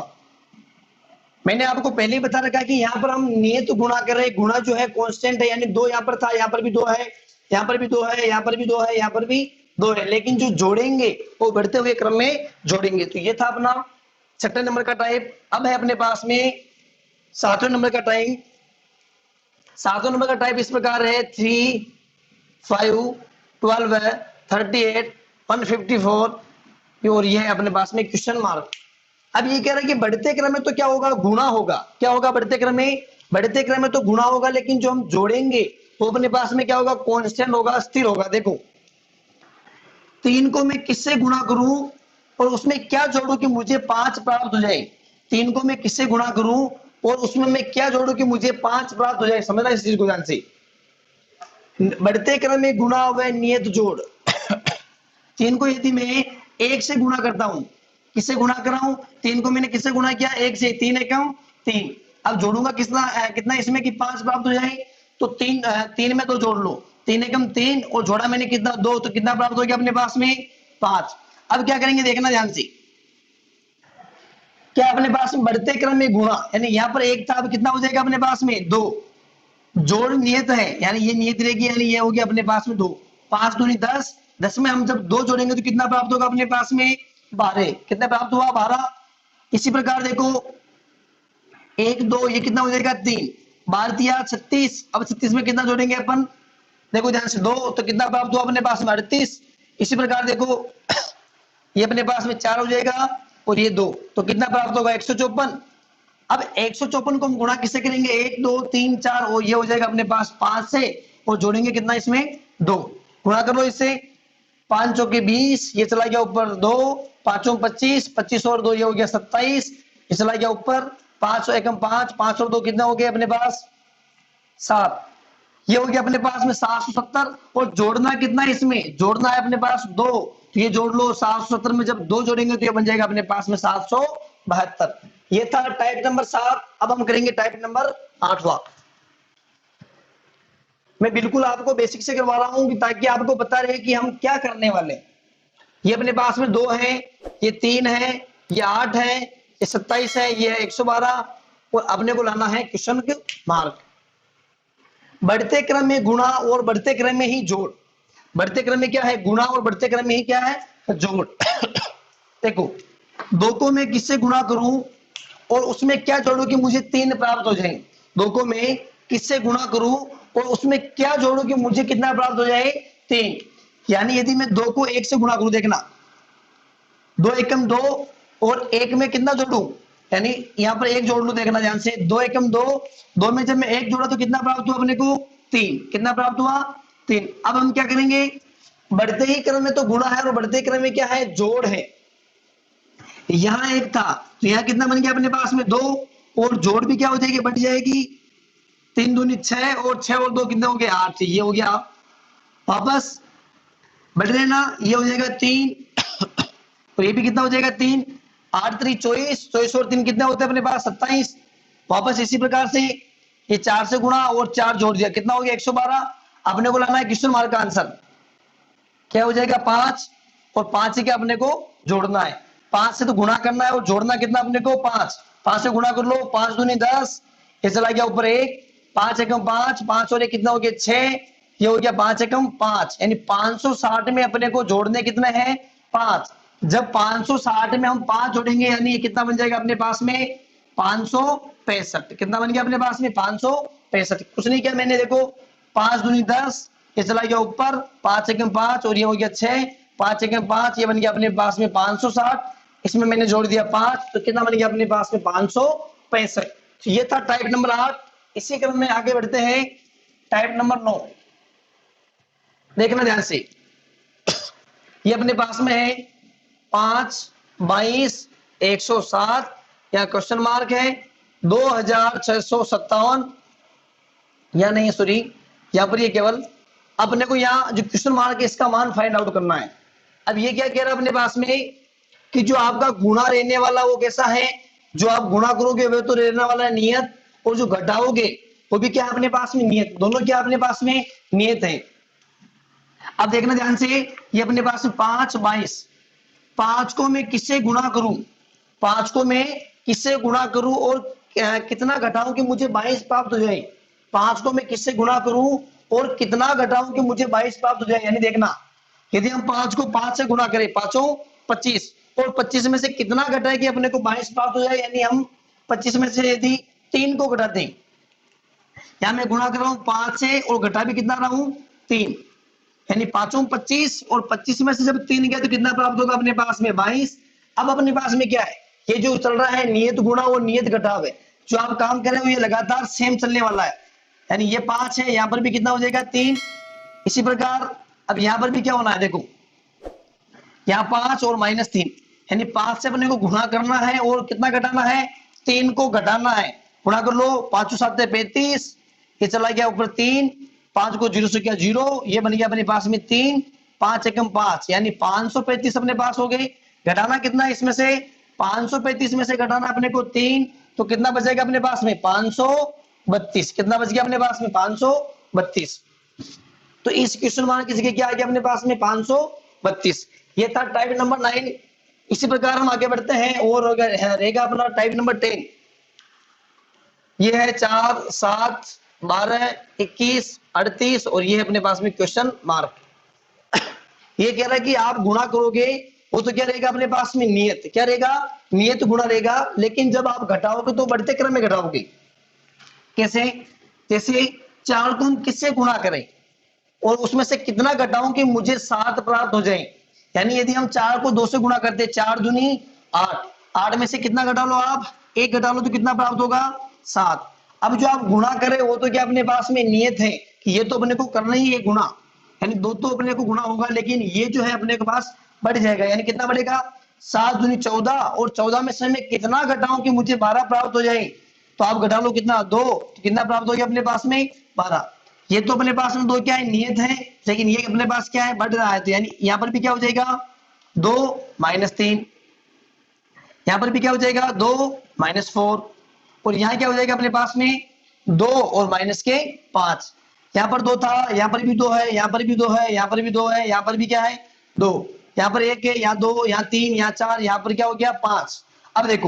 मैंने आपको पहले ही बता रखा है कि यहाँ पर हम नियत गुणा कर रहे हैं। गुणा जो है कांस्टेंट है, यानी 2 यहाँ पर था, यहाँ पर भी 2 है, यहाँ पर भी 2 है, यहाँ पर भी 2 है, यहाँ पर भी 2 है, लेकिन जो जोड़ेंगे वो बढ़ते हुए क्रम में जोड़ेंगे। तो ये था अपना 6 नंबर का टाइप। अब है अपने पास में 7वें नंबर का टाइप। 7वें नंबर का टाइप इस प्रकार है, 3 5 12 38 154, और ये है अपने पास में क्वेश्चन मार्क। अब ये कह रहा है कि बढ़ते क्रम में तो क्या होगा, गुणा होगा। क्या होगा बढ़ते क्रम में, बढ़ते क्रम में तो गुणा होगा, लेकिन जो हम जोड़ेंगे वो अपने पास में क्या होगा, कांस्टेंट होगा, स्थिर होगा। देखो 3 को मैं किससे गुणा करूं और उसमें क्या जोड़ू कि मुझे 5 प्राप्त हो जाए। 3 को मैं किससे गुणा करूं और उसमें मैं क्या जोड़ू कि मुझे 5 प्राप्त हो जाए। समझना इस चीज को ध्यान से, बढ़ते क्रम में गुणा हुआ नियत जोड़। 3 को यदि मैं 1 से गुणा करता हूं, किससे गुणा कर रहा हूं, 3 को मैंने किससे गुणा किया 1 से, 3 एकम 3। अब जोड़ूंगा कितना इसमें कि 5 प्राप्त हो जाए, तो 3 में 2 जोड़ लो, 3 एकम 3, और जोड़ा मैंने कितना 2, तो कितना प्राप्त हो गया अपने पास में 5। अब क्या करेंगे देखना ध्यान से, क्या अपने पास में बढ़ते क्रम में गुणा, यानी यहाँ पर 1 था, अब कितना हो जाएगा अपने पास में 2। जोड़ नियत है, यानी ये नियत रहेगी, यानी ये हो गया अपने पास में 2। 5 दूनी 10, 10 में हम जब 2 जोड़ेंगे तो कितना प्राप्त होगा अपने पास में 12। कितना प्राप्त हुआ 12। इसी प्रकार देखो 1 2, ये कितना हो जाएगा 3, 12 तिया 36। अब 36 में कितना जोड़ेंगे अपन, देखो ध्यान से 2, तो कितना प्राप्त हुआ अपने पास में 38। इसी प्रकार देखो ये अपने पास में 4 हो जाएगा, और ये 2, तो कितना प्राप्त होगा 154। अब 154 को हम गुणा किससे करेंगे, 1 2 3 4, और ये हो जाएगा अपने पास 5 से, और जोड़ेंगे कितना इसमें 2। गुणा कर लो इससे, 5 चौके 20, ये चला गया ऊपर 2, 5 25, 25 और 2 ये हो गया 27, ये चला गया ऊपर 5 एकम 5, 5 और 2 कितना हो गया अपने पास 7, ये हो गया अपने पास में 770। और जोड़ना कितना इसमें, जोड़ना है अपने पास 2, तो ये जोड़ लो 770 में जब 2 जोड़ेंगे तो ये बन जाएगा अपने पास में 772। ये था टाइप नंबर 7। अब हम करेंगे टाइप नंबर 8वां। मैं बिल्कुल आपको बेसिक से करवा रहा हूं ताकि आपको पता रहे कि हम क्या करने वाले। ये अपने पास में 2 है, ये 3 है, ये 8 है, ये 27 है, ये है 112, और अपने को लाना है क्वेश्चन मार्क। बढ़ते क्रम में गुणा और बढ़ते क्रम में ही जोड़। बढ़ते क्रम में क्या है? गुणा, और बढ़ते क्रम में ही क्या है? जोड़। देखो, दो को मैं किससे गुणा करूं और उसमें क्या जोड़ू कि मुझे 3 प्राप्त हो जाए। दो को मैं किससे गुणा करूं और उसमें क्या जोड़ू कि मुझे कितना प्राप्त हो जाए? 3। यानी यदि मैं 2 को 1 से गुणा करूं, देखना 2 एकम 2 और 1 में कितना जोड़ू, यानी यहां पर 1 जोड़ लू, देखना ध्यान से, 2 एकम 2, 2 में जब मैं 1 जोड़ा तो कितना प्राप्त हुआ अपने को? 3। कितना प्राप्त हुआ? 3। अब हम क्या करेंगे? बढ़ते ही क्रम में तो गुणा है और बढ़ते क्रम में क्या है? जोड़ है। यहां 1 था तो यहां कितना बन गया अपने पास में? 2, और जोड़ भी क्या हो जाएगी? बढ़ जाएगी। 3 दूनी 6 और 6 और 2 कितने हो गए? 8। ये हो गया। वापस बढ़ लेना, ये हो जाएगा 3 और ये भी कितना हो जाएगा? 3। 8 3 24, 24 और 3 कितना होता है अपने पास? 27। वापस इसी प्रकार से ये 4 से गुणा और 4 जोड़ दिया, कितना हो गया? 112। अपने को लाना है क्वेश्चन मार्क का आंसर, क्या हो जाएगा? 5। और 5 से क्या अपने को जोड़ना है? 5 से तो गुणा करना है और जोड़ना कितना अपने को? 5। 5 से गुणा कर लो, 5 दूनी 10, ये चला गया ऊपर 1, 5 एकम 5, 5 और 1 कितना हो गया? 6। ये हो गया 5 एकम 5, यानी 560 में अपने को जोड़ने कितने हैं? 5। जब 560 में हम 5 जोड़ेंगे यानी ये कितना बन जाएगा अपने पास में? 565। कितना बन गया अपने पास में? 565। कुछ नहीं किया मैंने, देखो 5 दूनी 10, ये चला गया ऊपर 5 एकम 5 और ये हो गया 6, 5 एकम 5, ये बन गया अपने पास में 560, इसमें मैंने जोड़ दिया 5, तो कितना बन गया अपने पास में? 565। तो ये था टाइप नंबर 8। इसी क्रम में आगे बढ़ते हैं टाइप नंबर 9। देखना ध्यान से, ये अपने पास में है 5 22 107, यहाँ क्वेश्चन मार्क है 2657, या नहीं सॉरी, यहाँ पर ये केवल अपने को यहाँ जो क्वेश्चन मार्क है इसका मान फाइंड आउट करना है। अब ये क्या कह रहा है अपने पास में कि जो आपका गुणा रहने वाला वो कैसा है? जो आप गुणा करोगे वो तो रहने वाला है नियत, और जो घटाओगे वो भी क्या अपने पास में? नियत। दोनों क्या अपने पास में? नियत है। अब देखना ध्यान से, ये अपने पास में 5 22, 5 को मैं किससे गुणा करूं? 5 को मैं किससे गुणा करूं और कितना घटाऊं कि मुझे 22 प्राप्त हो जाए? 5 को मैं किससे गुणा करूं और कितना घटाऊं कि मुझे 22 प्राप्त हो जाए? यानी देखना, यदि हम 5 को 5 से गुणा करें, 5 25, और 25 में से कितना घटाए कि अपने को 22 प्राप्त हो जाए? यानी हम 25 में से यदि 3 को घटाते हैं, यहां मैं गुणा कर रहा हूं 5 से और घटा भी कितना रहा हूं? 3, यानी 5 25, और 25 में से जब 3 गया तो कितना प्राप्त होगा अपने पास में? 22। अब अपने पास में क्या है? ये जो चल रहा है नियत गुणा और नियत घटाव है, जो आप काम कर रहे हो ये लगातार सेम चलने वाला है। यानी ये 5 है, यहां पर भी कितना हो जाएगा? 3। इसी प्रकार अब यहां पर भी क्या होना है? देखो यहाँ 5 और -3, यानी 5 से अपने को गुणा करना है और कितना घटाना है? 3 को घटाना है। गुणा कर लो, 5 7 35, ये चला गया ऊपर 3, 5 को 0 से क्या? 0, ये बन गया अपने पास में 3, 5 एकम 5, यानी 535 अपने पास हो गई। घटाना कितना है इसमें से? 535 में से घटाना अपने को 3, तो कितना बचेगा अपने पास में? 532। कितना बच गया अपने पास में? 532। तो इस क्वेश्चन मार्क की जगह क्या आ गया अपने पास में? 532। ये था टाइप नंबर 9। इसी प्रकार हम आगे बढ़ते हैं और रहेगा अपना टाइप नंबर 10। ये है 4 7 12 21 38, और ये है अपने पास में क्वेश्चन मार्क। ये कह रहा है कि आप गुणा करोगे वो तो क्या रहेगा अपने पास में? नियत। क्या रहेगा? नियत गुणा रहेगा, लेकिन जब आप घटाओगे तो बढ़ते क्रम में घटाओगे। कैसे? जैसे 4 को हम किससे गुणा करें और उसमें से कितना घटाऊं कि मुझे 7 प्राप्त हो जाए? यानी यदि हम 4 को 2 से गुणा करते, 4 दूनी 8, 8 में से कितना घटा लो आप? 1 घटा लो तो कितना प्राप्त होगा? 7। अब जो आप गुणा करें वो तो क्या अपने पास में नियत है कि ये तो अपने को करना ही है गुणा, यानी 2 तो अपने को गुणा होगा, लेकिन ये जो है अपने के पास बढ़ जाएगा। यानी कितना बढ़ेगा? 7 दूनी 14, और 14 में से मैं कितना घटाऊं कि मुझे 12 प्राप्त हो जाए? तो आप घटा लो कितना? 2, तो कितना प्राप्त हो गया अपने पास में? 12। ये तो अपने पास में 2 क्या है? नियत है, लेकिन ये अपने पास क्या है? बढ़ रहा है। तो यानी यहाँ पर भी क्या हो जाएगा? 2 -3, यहाँ पर भी क्या हो जाएगा? 2 -4, और यहाँ क्या हो जाएगा अपने पास में? 2 और -5। यहाँ पर 2 था, यहाँ पर भी 2 है, यहाँ पर भी 2 है, यहाँ पर भी 2 है, यहाँ पर भी क्या है? 2। यहाँ पर 1 है, यहाँ 2, यहाँ 3, यहाँ 4, यहाँ पर क्या हो गया? 5। अब देखो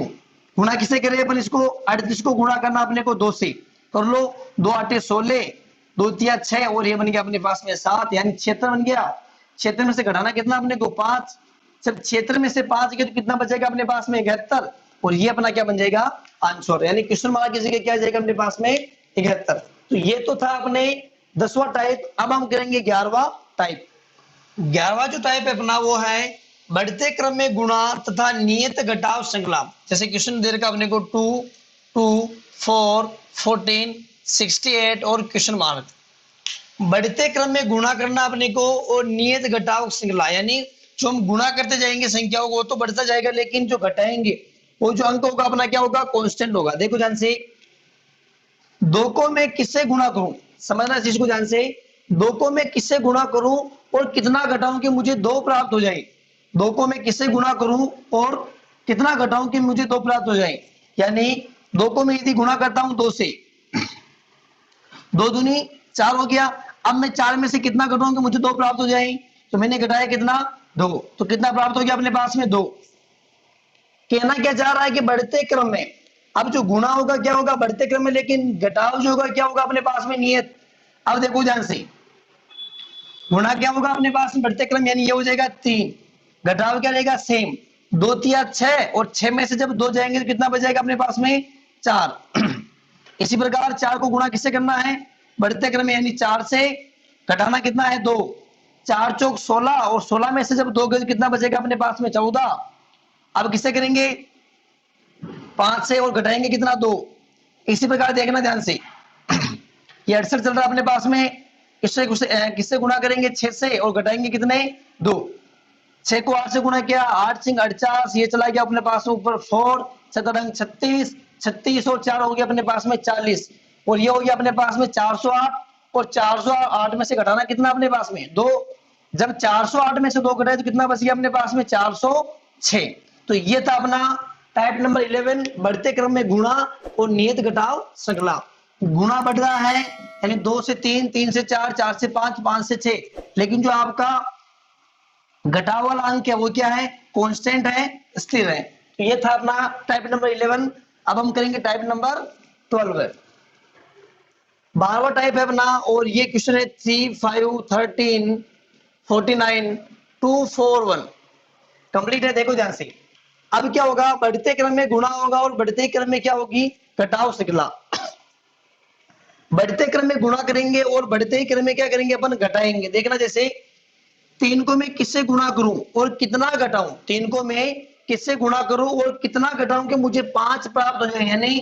गुणा किसे करें अपन? इसको 38 को गुणा करना अपने को 2 से, कर लो। 2 8 16, 2 तिया 6 और ये बन गया अपने पास में 7, यानी क्षेत्र बन गया। क्षेत्र में से घटाना कितना अपने को 5, जब क्षेत्र में से 5 गया तो कितना बचेगा अपने पास में 71, और ये अपना क्या बन जाएगा आंसर, यानी क्वेश्चन की जगह क्या जाएगा अपने पास में 71। तो ये तो था अपने 10वां टाइप। अब हम करेंगे 11वां टाइप। 11वां जो टाइप है अपना वो है बढ़ते क्रम में गुणा तथा नियत घटाव श्रृंखला। जैसे क्वेश्चन दे रखा अपने को 2, 2, 4, 14, 68 और क्वेश्चन मार्क। बढ़ते क्रम में गुणा करना अपने को और नियत घटाव श्रृंखला, यानी जो हम गुणा करते जाएंगे संख्याओं को तो बढ़ता जाएगा, लेकिन जो घटाएंगे वो जो अंक होगा अपना क्या होगा कांस्टेंट होगा। देखो ध्यान से, 2 को मैं किससे गुणा करूं, समझना चीज को ध्यान से, 2 को मैं किससे गुणा करूं और कितना घटाऊं कि मुझे 2 प्राप्त हो जाए। 2 को मैं किससे गुणा करूं और कितना घटाऊं कि मुझे 2 प्राप्त हो जाए, यानी 2 को मैं यदि गुणा करता हूं 2 से, 2 दूनी 4 हो गया। अब मैं 4 में से कितना घटाऊं कि मुझे 2 प्राप्त हो जाए, तो मैंने घटाया कितना 2, तो कितना प्राप्त हो गया अपने पास में 2। कहना क्या चाह रहा है कि बढ़ते क्रम में अब जो गुणा होगा क्या होगा बढ़ते क्रम में, लेकिन घटाव जो होगा क्या होगा अपने पास में नियत। अब देखो ध्यान से, गुणा क्या होगा अपने पास में बढ़ते क्रम, यानी ये हो जाएगा 3, घटाव क्या रहेगा सेम, 2 तिया 6 और 6 में से जब 2 जाएंगे तो कितना बचेगा अपने पास में 4। इसी प्रकार 4 को गुणा किससे करना है बढ़ते क्रम में, यानी 4 से घटाना कितना है 2, 4 चौक 16 और 16 में से जब 2 गए तो कितना बचेगा अपने पास में 14। अब किससे करेंगे 5 से और घटाएंगे कितना 2। इसी प्रकार देखना ध्यान से, ये 68 चल रहा है अपने पास में, किससे गुणा करेंगे 6 से और घटाएंगे कितने 2। 6 को 8 से गुणा किया 8 सिंह 48, ये चला गया अपने पास में ऊपर 4 7 36, 36 और 4 हो गया अपने पास में 40, और ये हो गया अपने पास में 408, और 408 में से घटाना कितना अपने पास में 2। जब 408 में से 2 घटाए तो कितना बच गया अपने पास में 406। तो ये था अपना टाइप नंबर 11, बढ़ते क्रम में गुणा और नियत घटाव श्रृंखला। गुणा बढ़ रहा है यानी 2 से 3, 3 से 4, 4 से 5, 5 से 6, लेकिन जो आपका घटाव वाला अंक है वो क्या है कांस्टेंट है, स्थिर है। तो ये था अपना टाइप नंबर 11। अब हम करेंगे टाइप नंबर 12। 12वां टाइप है अपना, और ये क्वेश्चन है 3, 5, 13, 49, 2, 4, 1 कंप्लीट है। देखो ध्यान से, अब क्या होगा बढ़ते क्रम में गुणा होगा और बढ़ते क्रम में क्या होगी घटाव श्रृंखला। बढ़ते क्रम में गुणा करेंगे और बढ़ते ही क्रम में क्या करेंगे अपन घटाएंगे। देखना जैसे 3 को मैं किससे गुणा करूं और कितना घटाऊं, 3 को मैं किससे गुणा करूं और कितना घटाऊं कि मुझे 5 प्राप्त हो जाए, यानी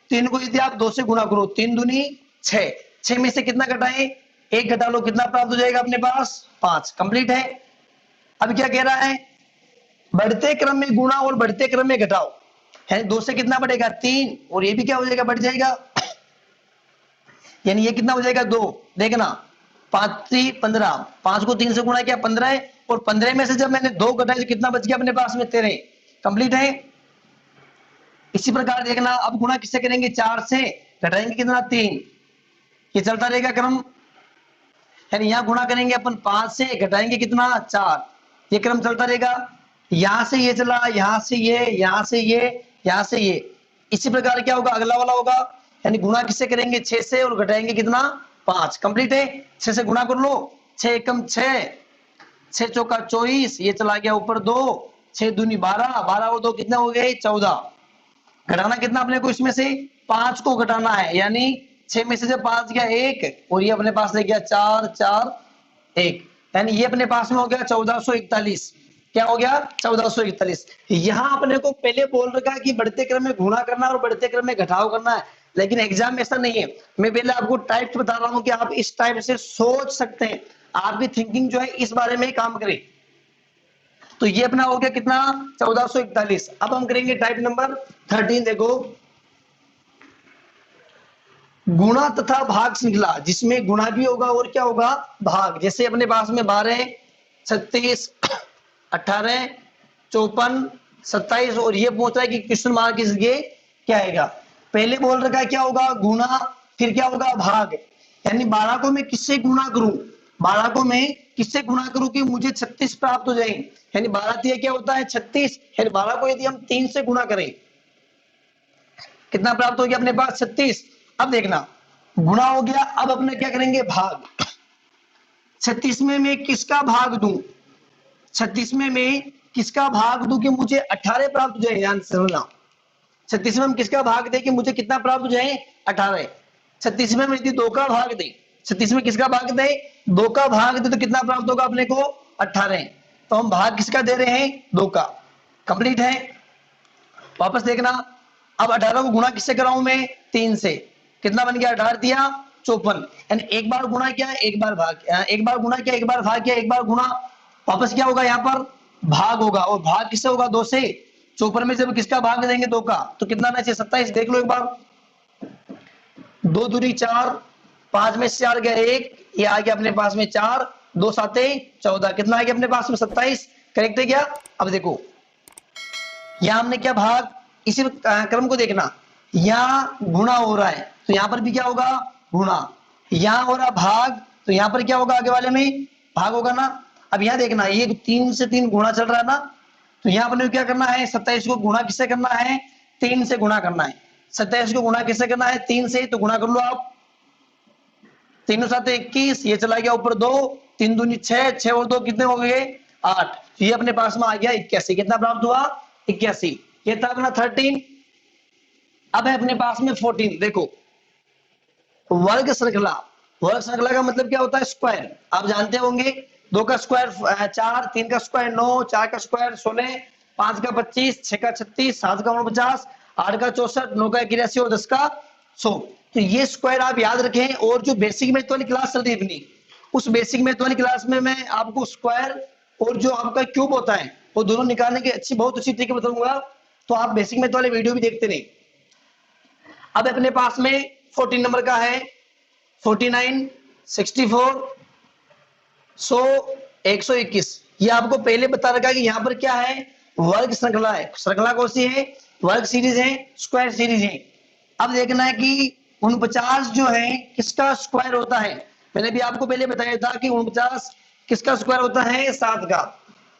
3 को यदि आप 2 से गुणा करो 3 दूनी 6, 6 में से कितना घटाएं 1 घटा लो, कितना प्राप्त हो जाएगा अपने पास 5। कंप्लीट है। अब क्या कह रहा है बढ़ते क्रम में गुणा और बढ़ते क्रम में घटाओ, है 2 से कितना बढ़ेगा 3, और ये भी क्या हो जाएगा बढ़ जाएगा, यानी ये कितना हो जाएगा 2। देखना 5 3 15, 5 को 3 से गुणा किया 15 है, और 15 में से जब मैंने 2 घटाए तो कितना बच गया अपने पास में 13। कंप्लीट है। इसी प्रकार देखना अब गुणा किससे करेंगे 4 से, घटाएंगे कितना 3, ये चलता रहेगा क्रम, यानी यहाँ गुणा करेंगे अपन 5 से, घटाएंगे कितना 4, ये क्रम चलता रहेगा। यहां से ये चला, यहां से ये, यहां से ये, यहां से ये, इसी प्रकार क्या होगा अगला वाला होगा, यानी गुणा किससे करेंगे 6 से और घटाएंगे कितना 5। कंप्लीट है। 6 से गुणा कर लो, 6 एकम 6, 6 चौका 24, ये चला गया ऊपर 2, 6 दूनी 12, 12 और 2 कितना हो गए 14। घटाना कितना अपने को इसमें से 5 को घटाना है, यानी 6 में से जब 5 गया 1, और ये अपने पास रह गया 4 4 1, यानी ये अपने पास में हो गया 1441। क्या हो गया 1441। यहां अपने को पहले बोल रखा है कि बढ़ते क्रम में गुणा करना और बढ़ते क्रम में घटाव करना है, लेकिन एग्जाम में ऐसा नहीं है। मैं पहले आपको टाइप बता रहा हूं कि आप इस टाइप से सोच सकते हैं, आपकी थिंकिंग जो है इस बारे में काम करे। तो ये अपना हो गया कितना 1441। अब हम करेंगे टाइप नंबर 13। देखो गुणा तथा भाग श्रृंखला, जिसमें गुणा भी होगा और क्या होगा भाग। जैसे अपने पास में 12, 36, 18, 54, 27, और ये पूछ रहा है कि क्वेश्चन मार्क की जगह क्या आएगा। पहले बोल रखा है क्या होगा गुणा, फिर क्या होगा भाग, यानी 12 को मैं किससे गुणा करूं, 12 को मैं किससे गुणा करूं कि मुझे 36 प्राप्त हो जाए, यानी 12 तिया क्या होता है 36, यानी 12 को यदि हम 3 से गुणा करें कितना प्राप्त हो गया अपने पास 36। अब देखना गुणा हो गया। अब अपने क्या करेंगे, भाग। 36 में किसका भाग दूं, 36 में किसका भाग दूं कि मुझे 18 प्राप्त हो जाए, ध्यान से सुनना। 36 में हम किसका भाग दे कि मुझे कितना प्राप्त हो जाए, 18। 36 में यदि 2 का भाग दे, 36 में किसका भाग दे, 2 का भाग दे तो कितना प्राप्त होगा अपने को, 18। तो हम भाग किसका दे रहे हैं, 2 का। कंप्लीट है। वापस देखना, अब 18 को गुणा किससे कराऊं मैं, 3 से। कितना बन गया, 18 दिया 54। यानी एक बार गुणा किया, एक बार भाग, एक बार गुणा किया, एक बार भाग किया, एक बार गुणा, वापस क्या होगा, यहाँ पर भाग होगा। और भाग किससे होगा, 2 से। 54 में जब किसका भाग देंगे, 2 का, तो कितना आना चाहिए, 27। देख लो एक बार, 2 दूनी 4, 5 में से 4 गया 1, ये आ गया अपने पास में 4, 2 साते 14, कितना आ गया अपने पास में 27। करेक्ट है क्या। अब देखो यहां हमने क्या भाग, इसी क्रम को देखना, यहां गुणा हो रहा है तो यहां पर भी क्या होगा, गुणा। यहां हो रहा भाग तो यहां पर क्या होगा, आगे वाले में भाग होगा ना। अब यहां देखना, ये 3 से 3 गुणा चल रहा है ना, तो यहां पर क्या करना है, 27 को गुणा किससे करना है, 3 से गुणा करना है। 27 को गुणा किससे करना है, 3 से, तो गुणा कर लो आप। 3 7 21, ये चला गया ऊपर 2, 3 दूनी 6, 6 और 2 कितने हो गए, 8। ये अपने पास में आ गया 81। कितना प्राप्त हुआ, 81। ये था अपना 13। अब है अपने पास में 14। देखो वर्ग श्रृंखला, वर्ग श्रृंखला का मतलब क्या होता है, स्क्वायर। आप जानते होंगे, 2 का स्क्वायर 4, 3 का स्क्वायर 9, 4 का स्क्वायर 16, 5 का 25, 6 का 36, 7 का 49, 8 का 64, 9 का 81 और 10 का 100। तो ये स्क्वायर आप याद रखें। और जो बेसिक मैथ वाली क्लास चल रही है अपनी, उस बेसिक मैथ वाली क्लास में मैं आपको स्क्वायर और जो आपका क्यूब होता है वो दोनों निकालने की अच्छी, बहुत अच्छी तरीके बताऊंगा। तो आप बेसिक मैथ वाले वीडियो भी देखते रहे। अब अपने पास में 14 नंबर का है, 49, 64, 100, 121। ये आपको पहले बता रखा है कि यहाँ पर क्या है, वर्ग श्रृंखला है। श्रृंखला कौन सी है, वर्ग सीरीज है, स्क्वायर सीरीज है। अब देखना है कि 49 जो है किसका स्क्वायर होता है। मैंने भी आपको पहले बताया था कि 49 किसका स्क्वायर होता है, 7 का।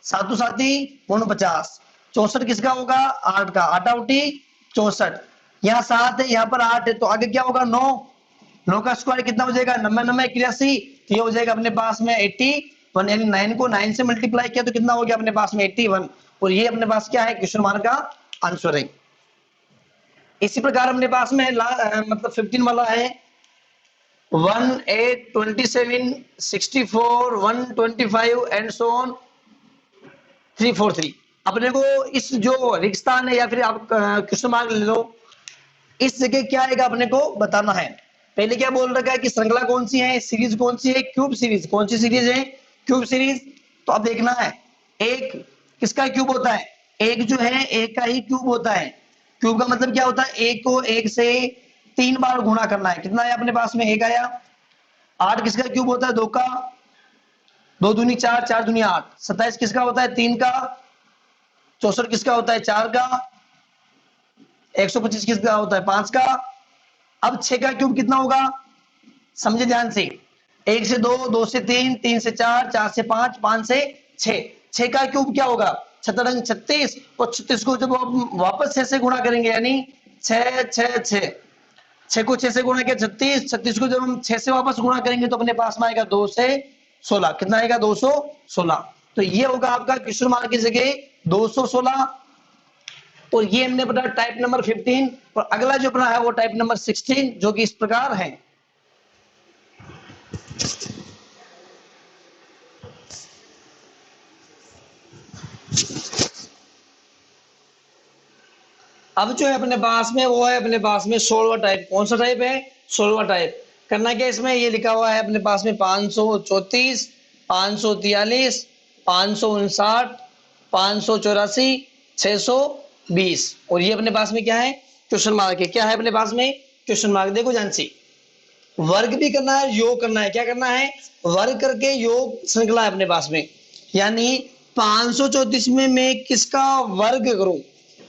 7 साथी 49। 64 किसका होगा, 8 का। 8 उठी 64। यहाँ 7 है, यहाँ पर 8 है, तो आगे क्या होगा, 9। 9 का स्क्वायर कितना हो जाएगा, 90 90 81, तो ये हो जाएगा अपने पास में 81। यानी 9 को 9 से मल्टीप्लाई किया तो कितना हो गया अपने पास में 81। और ये अपने पास क्या है, क्वेश्चन मार्क का आंसर है। इसी प्रकार अपने पास में मतलब 15 वाला है, 1 8 27 64 125 एंड सो ऑन 343। अपने को इस जो रिक्स्थान है या फिर आप क्वेश्चन मार्क ले लो, इस जगह क्या आएगा अपने को बताना है। पहले क्या बोल रखा है कि श्रृंखला कौन सी है, सीरीज कौन सी है, क्यूब सीरीज। कौन सी सीरीज है, क्यूब सीरीज। तो अब देखना है, एक किसका क्यूब होता है, एक जो है एक का ही क्यूब होता है। क्यूब का मतलब क्या होता है, एक को एक से 3 बार गुणा करना है। कितना है अपने पास में, एक आया। 8 किसका क्यूब होता है, 2 का। 2 दूनी 4, 4 दूनी 8। 27 किसका होता है, 3 का। 64 किसका होता है, 4 का। 125 किसका होता है, 5 का। अब 6 का क्यूब कितना होगा, समझे ध्यान से। 1 से 2, 2 से 3, 3 से 4, 4 से 5, 5 से 6। 6 का क्यूब क्या होगा, 6 36। और 36 को जब आप वापस 6 से गुणा करेंगे, यानी 6 6 6, 6 को 6 से गुणा किया 36। 36 को जब हम 6 से वापस गुणा करेंगे तो अपने पास में आएगा 2 से 16। कितना आएगा, 216। तो ये होगा आपका क्वेश्चन मार्क की जगह 216। और ये हमने पढ़ा टाइप नंबर 15। और अगला जो पढ़ा है वो टाइप नंबर 16, जो कि इस प्रकार है। अब जो है अपने पास में वो है अपने पास में 16वां टाइप। कौन सा टाइप है, 16वां टाइप। करना क्या, इसमें ये लिखा हुआ है अपने पास में 534, 543, 559, 584, 620। और ये अपने पास में क्या है, क्वेश्चन मार्क है। क्या है अपने पास में, क्वेश्चन मार्क। देखो ध्यान से, वर्ग भी करना है, योग करना है। क्या करना है, वर्ग करके योग श्रृंखला है अपने पास में। यानी 534 में मैं किसका वर्ग करूं,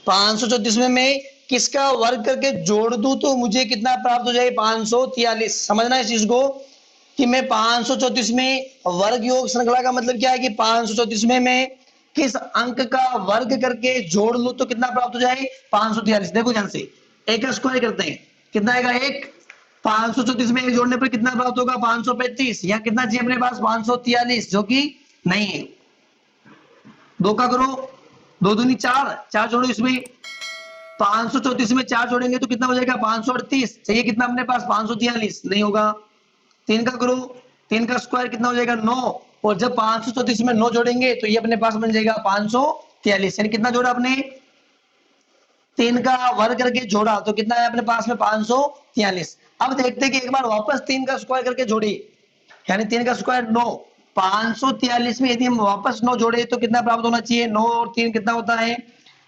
534 में मैं किसका वर्ग करके जोड़ दूं तो मुझे कितना प्राप्त हो जाए, 543। समझना इस चीज को कि मैं 534 में वर्ग योग श्रृंखला का मतलब क्या है कि 534 में मैं किस अंक का वर्ग करके जोड़ लूं तो कितना प्राप्त हो जाए, 543। देखो ध्यान से, एक का स्क्वायर करते हैं, कितना आएगा, 1। 534 में एक जोड़ने पर कितना प्राप्त होगा? 535। यहाँ कितना चाहिए अपने पास? 543, जो कि नहीं है। दो का करो, दो दूनी चार, चार जोड़ो इसमें। 534 में चार जोड़ेंगे तो कितना हो जाएगा? 538। चाहिए कितना अपने पास? 543, नहीं होगा। तीन का करो, तीन का स्क्वायर कितना हो जाएगा? 9। और जब 534 में 9 जोड़ेंगे तो ये अपने पास बन जाएगा 543। यानी कितना जोड़ा अपने? तीन का वर्ग करके जोड़ा तो कितना है अपने पास में? 543। अब देखते हैं कि एक बार वापस तीन का स्क्वायर करके जोड़े, यानी तीन का स्क्वायर 9। 543 में यदि हम वापस 9 जोड़े तो कितना प्राप्त होना चाहिए? 9 और 3 कितना होता है?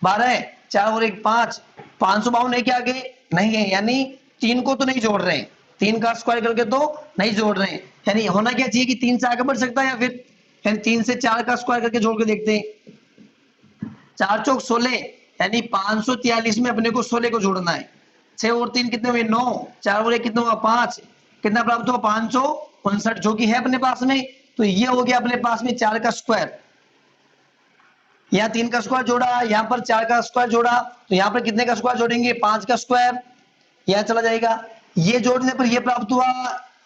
12। 4 और 1 5। 552 है क्या आगे? नहीं है, यानी तीन को तो नहीं जोड़ रहे हैं, तीन का स्क्वायर करके तो नहीं जोड़ रहे हैं। यानी होना क्या चाहिए कि तीन से आगे बढ़ सकता है, या फिर यानी तीन से चार का स्क्वायर करके जोड़ के देखते हैं। 4 चौक 16, यानी 543 में अपने को 16 को जोड़ना है। 6 और 3 कितने हुए? 9। 4 और 1 कितना हुआ? 5। कितना प्राप्त हुआ? 559, जो कि है अपने पास में। तो ये हो गया अपने पास में 4 का स्क्वायर। यहाँ 3 का स्क्वायर जोड़ा, यहाँ पर 4 का स्क्वायर जोड़ा, तो यहाँ पर कितने का स्क्वायर जोड़ेंगे? 5 का स्क्वायर। यहाँ चला जाएगा, ये जोड़ने पर ये प्राप्त हुआ,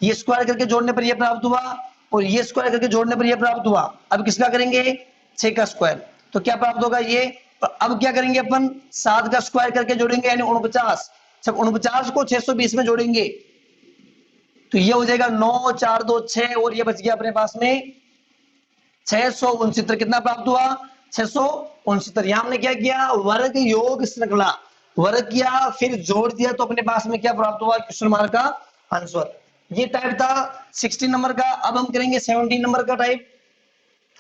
ये स्क्वायर करके जोड़ने पर ये प्राप्त हुआ, और ये स्क्वायर करके जोड़ने पर ये प्राप्त हुआ। अब किसका करेंगे? 6 का स्क्वायर। तो क्या प्राप्त होगा ये? अब क्या करेंगे अपन? 7 का स्क्वायर करके जोड़ेंगे, यानी 49। जब 49 को 620 में जोड़ेंगे तो ये हो जाएगा 9 4 2 6, और ये बच गया अपने पास में 669। कितना प्राप्त हुआ? 669। यहां हमने क्या किया? वर्ग योग श्रृंखला वर्ग किया, फिर जोड़ दिया, तो अपने पास में क्या प्राप्त हुआ? क्वेश्चन मार्क का आंसर। ये टाइप था 16 नंबर का। अब हम करेंगे 17 नंबर का टाइप।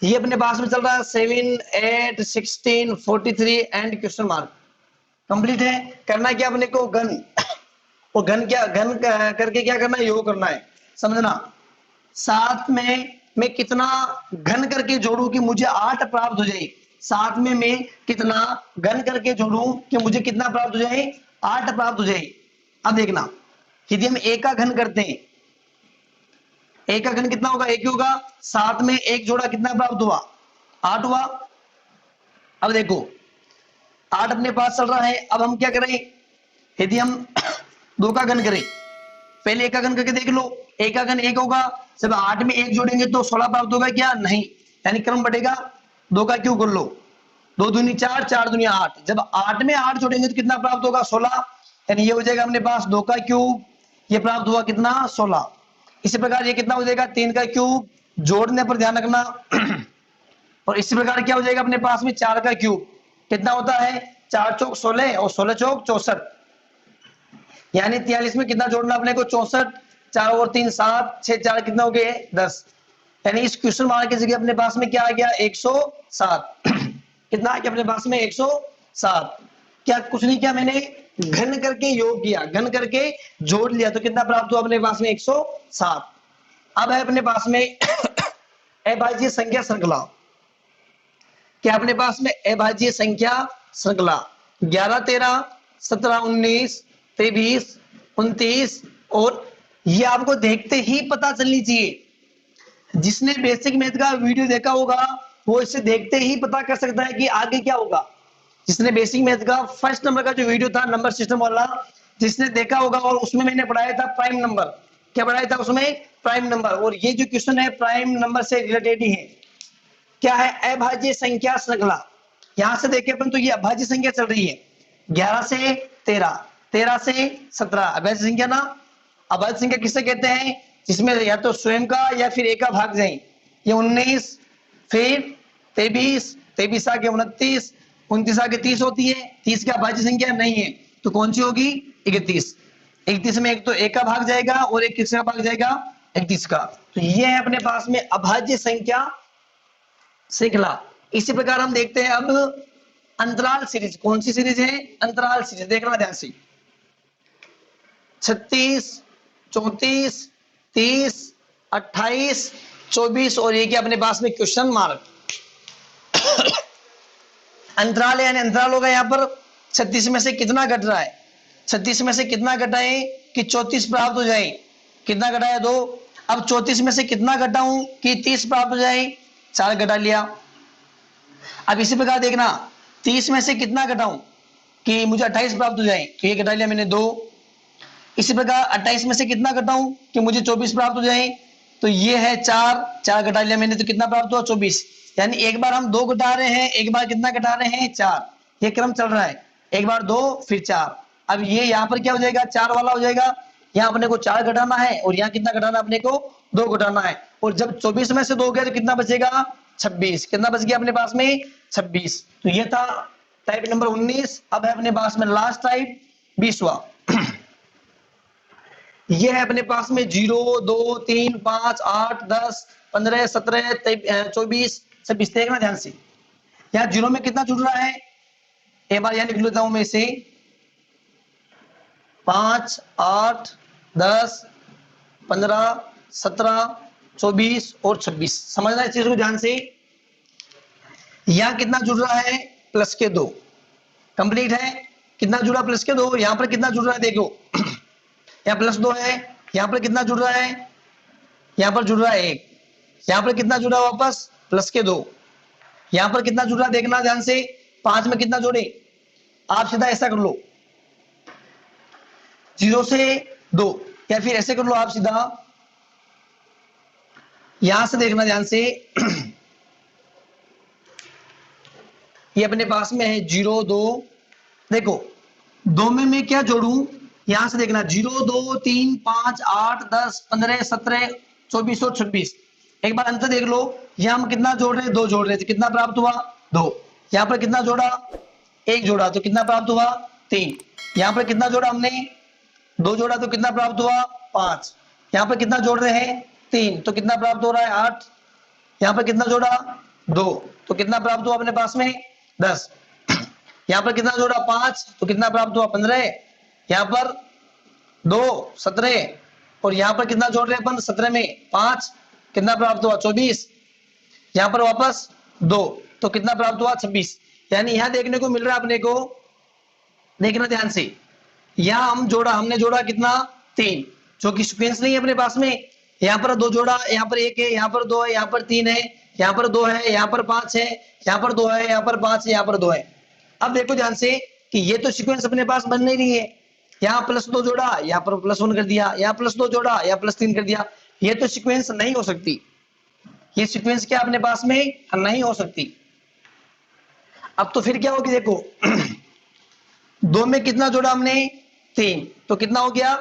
ये अपने पास में चल रहा है 7 8 16 43 एंड क्वेश्चन मार्क। कंप्लीट है। करना क्या अपने को? घन। और घन क्या? घन करके क्या करना है? योग करना है, समझना। 7 में मैं कितना घन करके जोड़ू कि मुझे 8 प्राप्त हो जाए? 7 में मैं कितना घन करके जोड़ू कि मुझे कितना प्राप्त हो जाए? 8 प्राप्त हो जाए। अब देखना, यदि हम एक का घन करते हैं, एक का घन कितना होगा? एक ही होगा। 7 में एक जोड़ा, कितना प्राप्त हुआ? 8 हुआ। अब देखो 8 अपने पास चल रहा है। अब हम क्या करें? यदि हम दो का घन करें, पहले एक का घन करके देख लो। एक का घन एक होगा, जब 8 में एक जोड़ेंगे तो 16 प्राप्त होगा क्या? नहीं, यानी क्रम बढ़ेगा। दो का क्यूब कर लो, दो दूनी 4 4 दूनी 8। जब 8 में 8 जोड़ेंगे तो कितना प्राप्त होगा? 16। यानी ये हो जाएगा अपने पास 2 का क्यूब, ये प्राप्त हुआ कितना? 16। इसी प्रकार ये कितना हो जाएगा? 3 का क्यूब, जोड़ने पर ध्यान रखना। और इसी प्रकार क्या हो जाएगा अपने पास में? 4 का क्यूब कितना होता है? 4 चौक 16 और 16 चौक 64, यानी 43 में कितना जोड़ना अपने को? 64। 4 और 3 7, 6 4 कितना हो गए? 10। यानी इस क्वेश्चन मार्क की जगह अपने पास में क्या आ गया? 107। कितना आ गया अपने पास में? 107। क्या कुछ नहीं किया मैंने, घन करके योग किया, घन करके जोड़ लिया, तो कितना प्राप्त हुआ अपने पास में? 107। अब है अपने पास में अभाज्य संख्या श्रृंखला। क्या अपने पास में? अभाज्य संख्या श्रृंखला 11 13 17 19 23 29, और ये आपको देखते ही पता चलनी चाहिए। जिसने बेसिक मैथ का वीडियो देखा होगा वो इसे देखते ही पता कर सकता है कि आगे क्या होगा। जिसने बेसिक मैथ का फर्स्ट नंबर का जो वीडियो था नंबर सिस्टम वाला, जिसने देखा होगा, और उसमें मैंने पढ़ाया था प्राइम नंबर। क्या पढ़ाया था उसमें? Prime number. और ये जो क्वेश्चन है प्राइम नंबर से रिलेटेड ही है। क्या है? अभाज्य संख्या श्रृंखला। यहां से देखें अपन तो ये अभाज्य संख्या चल रही है, 11 से 13, 13 से 17 अभाज्य संख्या ना। अभाज्य संख्या किसे कहते हैं? जिसमें या तो स्वयं का या फिर एक का भाग जाए। ये 19, फिर 23, 23 आगे 29, 29 आगे 30 होती है। 30 का अभाज्य संख्या नहीं है, तो कौन सी होगी? 31। 31 में एक तो एक का भाग जाएगा और एक किसका भाग जाएगा? 31 का। तो ये है अपने पास में अभाज्य संख्या श्रृंखला। इसी प्रकार हम देखते हैं अब अंतराल सीरीज। कौन सी सीरीज है? अंतराल सीरीज। देखना ध्यान से। 36 34 30 28 24, और ये क्या अपने पास में? Question mark. अंतराल यानी अंतराल होगा यहाँ पर 36 में से कितना घट रहा है? 36 में से कितना घटाएं कि 34 प्राप्त हो जाए? कितना घटाया? 2। अब 34 में से कितना घटाऊं कि 30 प्राप्त हो जाए? 4 घटा लिया। अब इसी प्रकार देखना, 30 में से कितना घटाऊं कि मुझे 28 प्राप्त हो जाए? तो ये घटा लिया मैंने 2। इसी प्रकार 28 में से कितना घटाऊं कि मुझे 24 प्राप्त हो जाए, तो ये है 4 घटा लिया मैंने, तो कितना प्राप्त हुआ 24। यानी एक बार हम 2 घटा रहे हैं, एक बार कितना घटा रहे हैं 4, ये क्रम चल रहा है, एक बार 2 फिर 4। अब ये यहाँ पर क्या हो जाएगा 4 वाला हो जाएगा, यहाँ अपने को 4 घटाना है और यहाँ कितना घटाना अपने को 2 घटाना है, और जब 24 में से 2 गया तो कितना बचेगा 26, कितना बच गया अपने पास में 26। तो ये था टाइप नंबर 19। अब है अपने पास में लास्ट टाइप 20वां। ये है अपने पास में 0 2 3 5 8 10 15 17 24 26। देखना ध्यान से, यहाँ 0 में कितना जुड़ रहा है, एक बार यहाँ लिख लेता हूं मैं इसे, 5 8 10 15 17 24 और 26। समझना इस चीज को ध्यान से। यहाँ कितना जुड़ रहा है प्लस के 2, कंप्लीट है। कितना जुड़ा प्लस के 2, यहाँ पर कितना जुड़ रहा है देखो, यहाँ प्लस 2 है, यहाँ पर कितना जुड़ रहा है, यहाँ पर जुड़ रहा है 1, यहाँ पर कितना जुड़ा वापस प्लस के 2, यहाँ पर कितना जुड़ रहा देखना ध्यान से, 5 में कितना जोड़े, आप सीधा ऐसा कर लो 0 से 2, या फिर ऐसे कर लो आप सीधा, यहां से देखना ध्यान से, ये अपने पास में है 0 2, देखो 2 में मैं क्या जोड़ू, यहां से देखना 0 2 3 5 8 10 15 17 24 और 26। एक बार अंतर देख लो, यहां हम कितना जोड़ रहे हैं 2 जोड़ रहे थे, कितना प्राप्त हुआ 2, यहां पर कितना जोड़ा 1 जोड़ा तो कितना प्राप्त हुआ 3, यहां पर कितना जोड़ा हमने 2 जोड़ा तो कितना प्राप्त हुआ 5, यहां पर कितना जोड़ रहे हैं 3 तो कितना प्राप्त हो रहा है 8, यहां पर कितना जोड़ा 2 तो कितना प्राप्त हुआ अपने पास में 10, यहां पर कितना जोड़ा 5 तो कितना प्राप्त हुआ 15, यहां पर 2 17, और यहां पर कितना जोड़ रहे हैं अपन 17 में 5 कितना प्राप्त हुआ 24, यहां पर वापस 2 तो कितना प्राप्त हुआ 26। यानी यहां देखने को मिल रहा है अपने को, देखना ध्यान से, यहां हमने जोड़ा कितना 3, जो कि सीक्वेंस नहीं है अपने पास में, यहाँ पर 2 जोड़ा, यहाँ पर 1 है, यहाँ पर 2 है, यहाँ पर 3 है, यहाँ पर 2 है, यहाँ पर 5 है, यहाँ पर 2 है, यहाँ पर 5 है, यहाँ पर 2 है। अब देखो ध्यान से कि ये तो सीक्वेंस अपने पास बन नहीं रही है, यहाँ प्लस 2 जोड़ा, यहाँ पर प्लस 1 कर दिया, यहाँ प्लस 2 जोड़ा, यहाँ प्लस 3 कर दिया, ये तो सीक्वेंस नहीं हो सकती, ये सीक्वेंस क्या अपने पास में नहीं हो सकती। अब तो फिर क्या होगी देखो 2 में कितना जोड़ा हमने 3 तो कितना हो गया,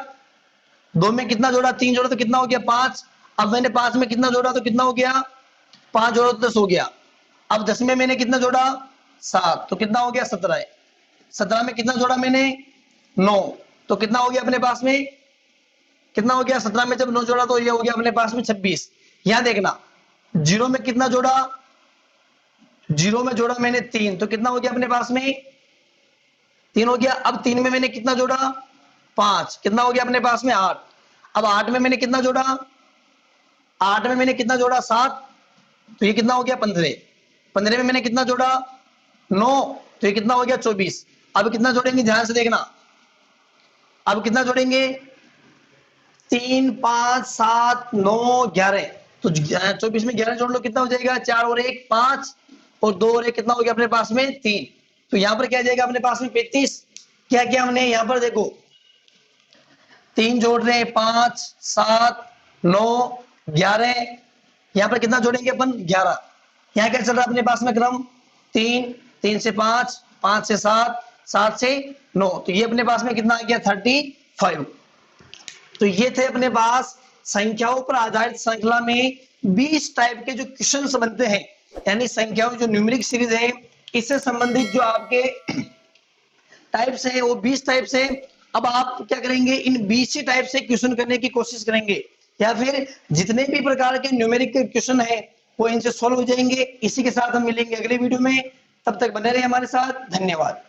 2 में कितना जोड़ा 3 जोड़ा तो कितना हो गया 5, अब मैंने 5 में कितना जोड़ा तो कितना हो गया 5 जोड़ा तो 10 हो गया, अब 10 में मैंने कितना जोड़ा 7 तो कितना हो गया 17, 17 में कितना जोड़ा मैंने 9 तो कितना हो गया अपने पास में, कितना हो गया 17 में जब 9 जोड़ा तो ये हो गया अपने पास में 26। यहां देखना 0 में कितना जोड़ा, 0 में जोड़ा मैंने 3 तो कितना हो गया अपने पास में 3 हो गया, अब 3 में मैंने कितना जोड़ा 5 कितना हो गया अपने पास में 8, अब 8 में मैंने कितना जोड़ा 8 में मैंने कितना जोड़ा 7 तो ये कितना हो गया 15, 15 में मैंने कितना जोड़ा 9 तो ये कितना हो गया 24। अब कितना जोड़ेंगे ध्यान से देखना, अब कितना जोड़ेंगे 3 5 7 9 11 तो 24 में 11 जोड़ लो कितना हो जाएगा 4 और 1 5 और 2 और 1 कितना हो गया अपने पास में 3, तो यहाँ पर क्या जाएगा अपने पास में 35। क्या क्या हमने यहाँ पर देखो 3 जोड़ रहे हैं 5 7 9 11, यहाँ पर कितना जोड़ेंगे अपन 11, यहाँ क्या चल रहा है अपने पास में क्रम 3 3 से 5 5 से 7 7 से 9 तो ये अपने पास में कितना आ गया 35। तो ये थे अपने पास संख्याओं पर आधारित श्रृंखला में 20 टाइप के जो क्वेश्चंस बनते हैं, यानी संख्याओं जो न्यूमेरिक सीरीज है इससे संबंधित जो आपके टाइप्स है वो 20 टाइप्स है। अब आप क्या करेंगे इन 20 ही टाइप से क्वेश्चन करने की कोशिश करेंगे, या फिर जितने भी प्रकार के न्यूमेरिक के क्वेश्चन है वो इनसे सॉल्व हो जाएंगे। इसी के साथ हम मिलेंगे अगले वीडियो में, तब तक बने रहे हमारे साथ, धन्यवाद।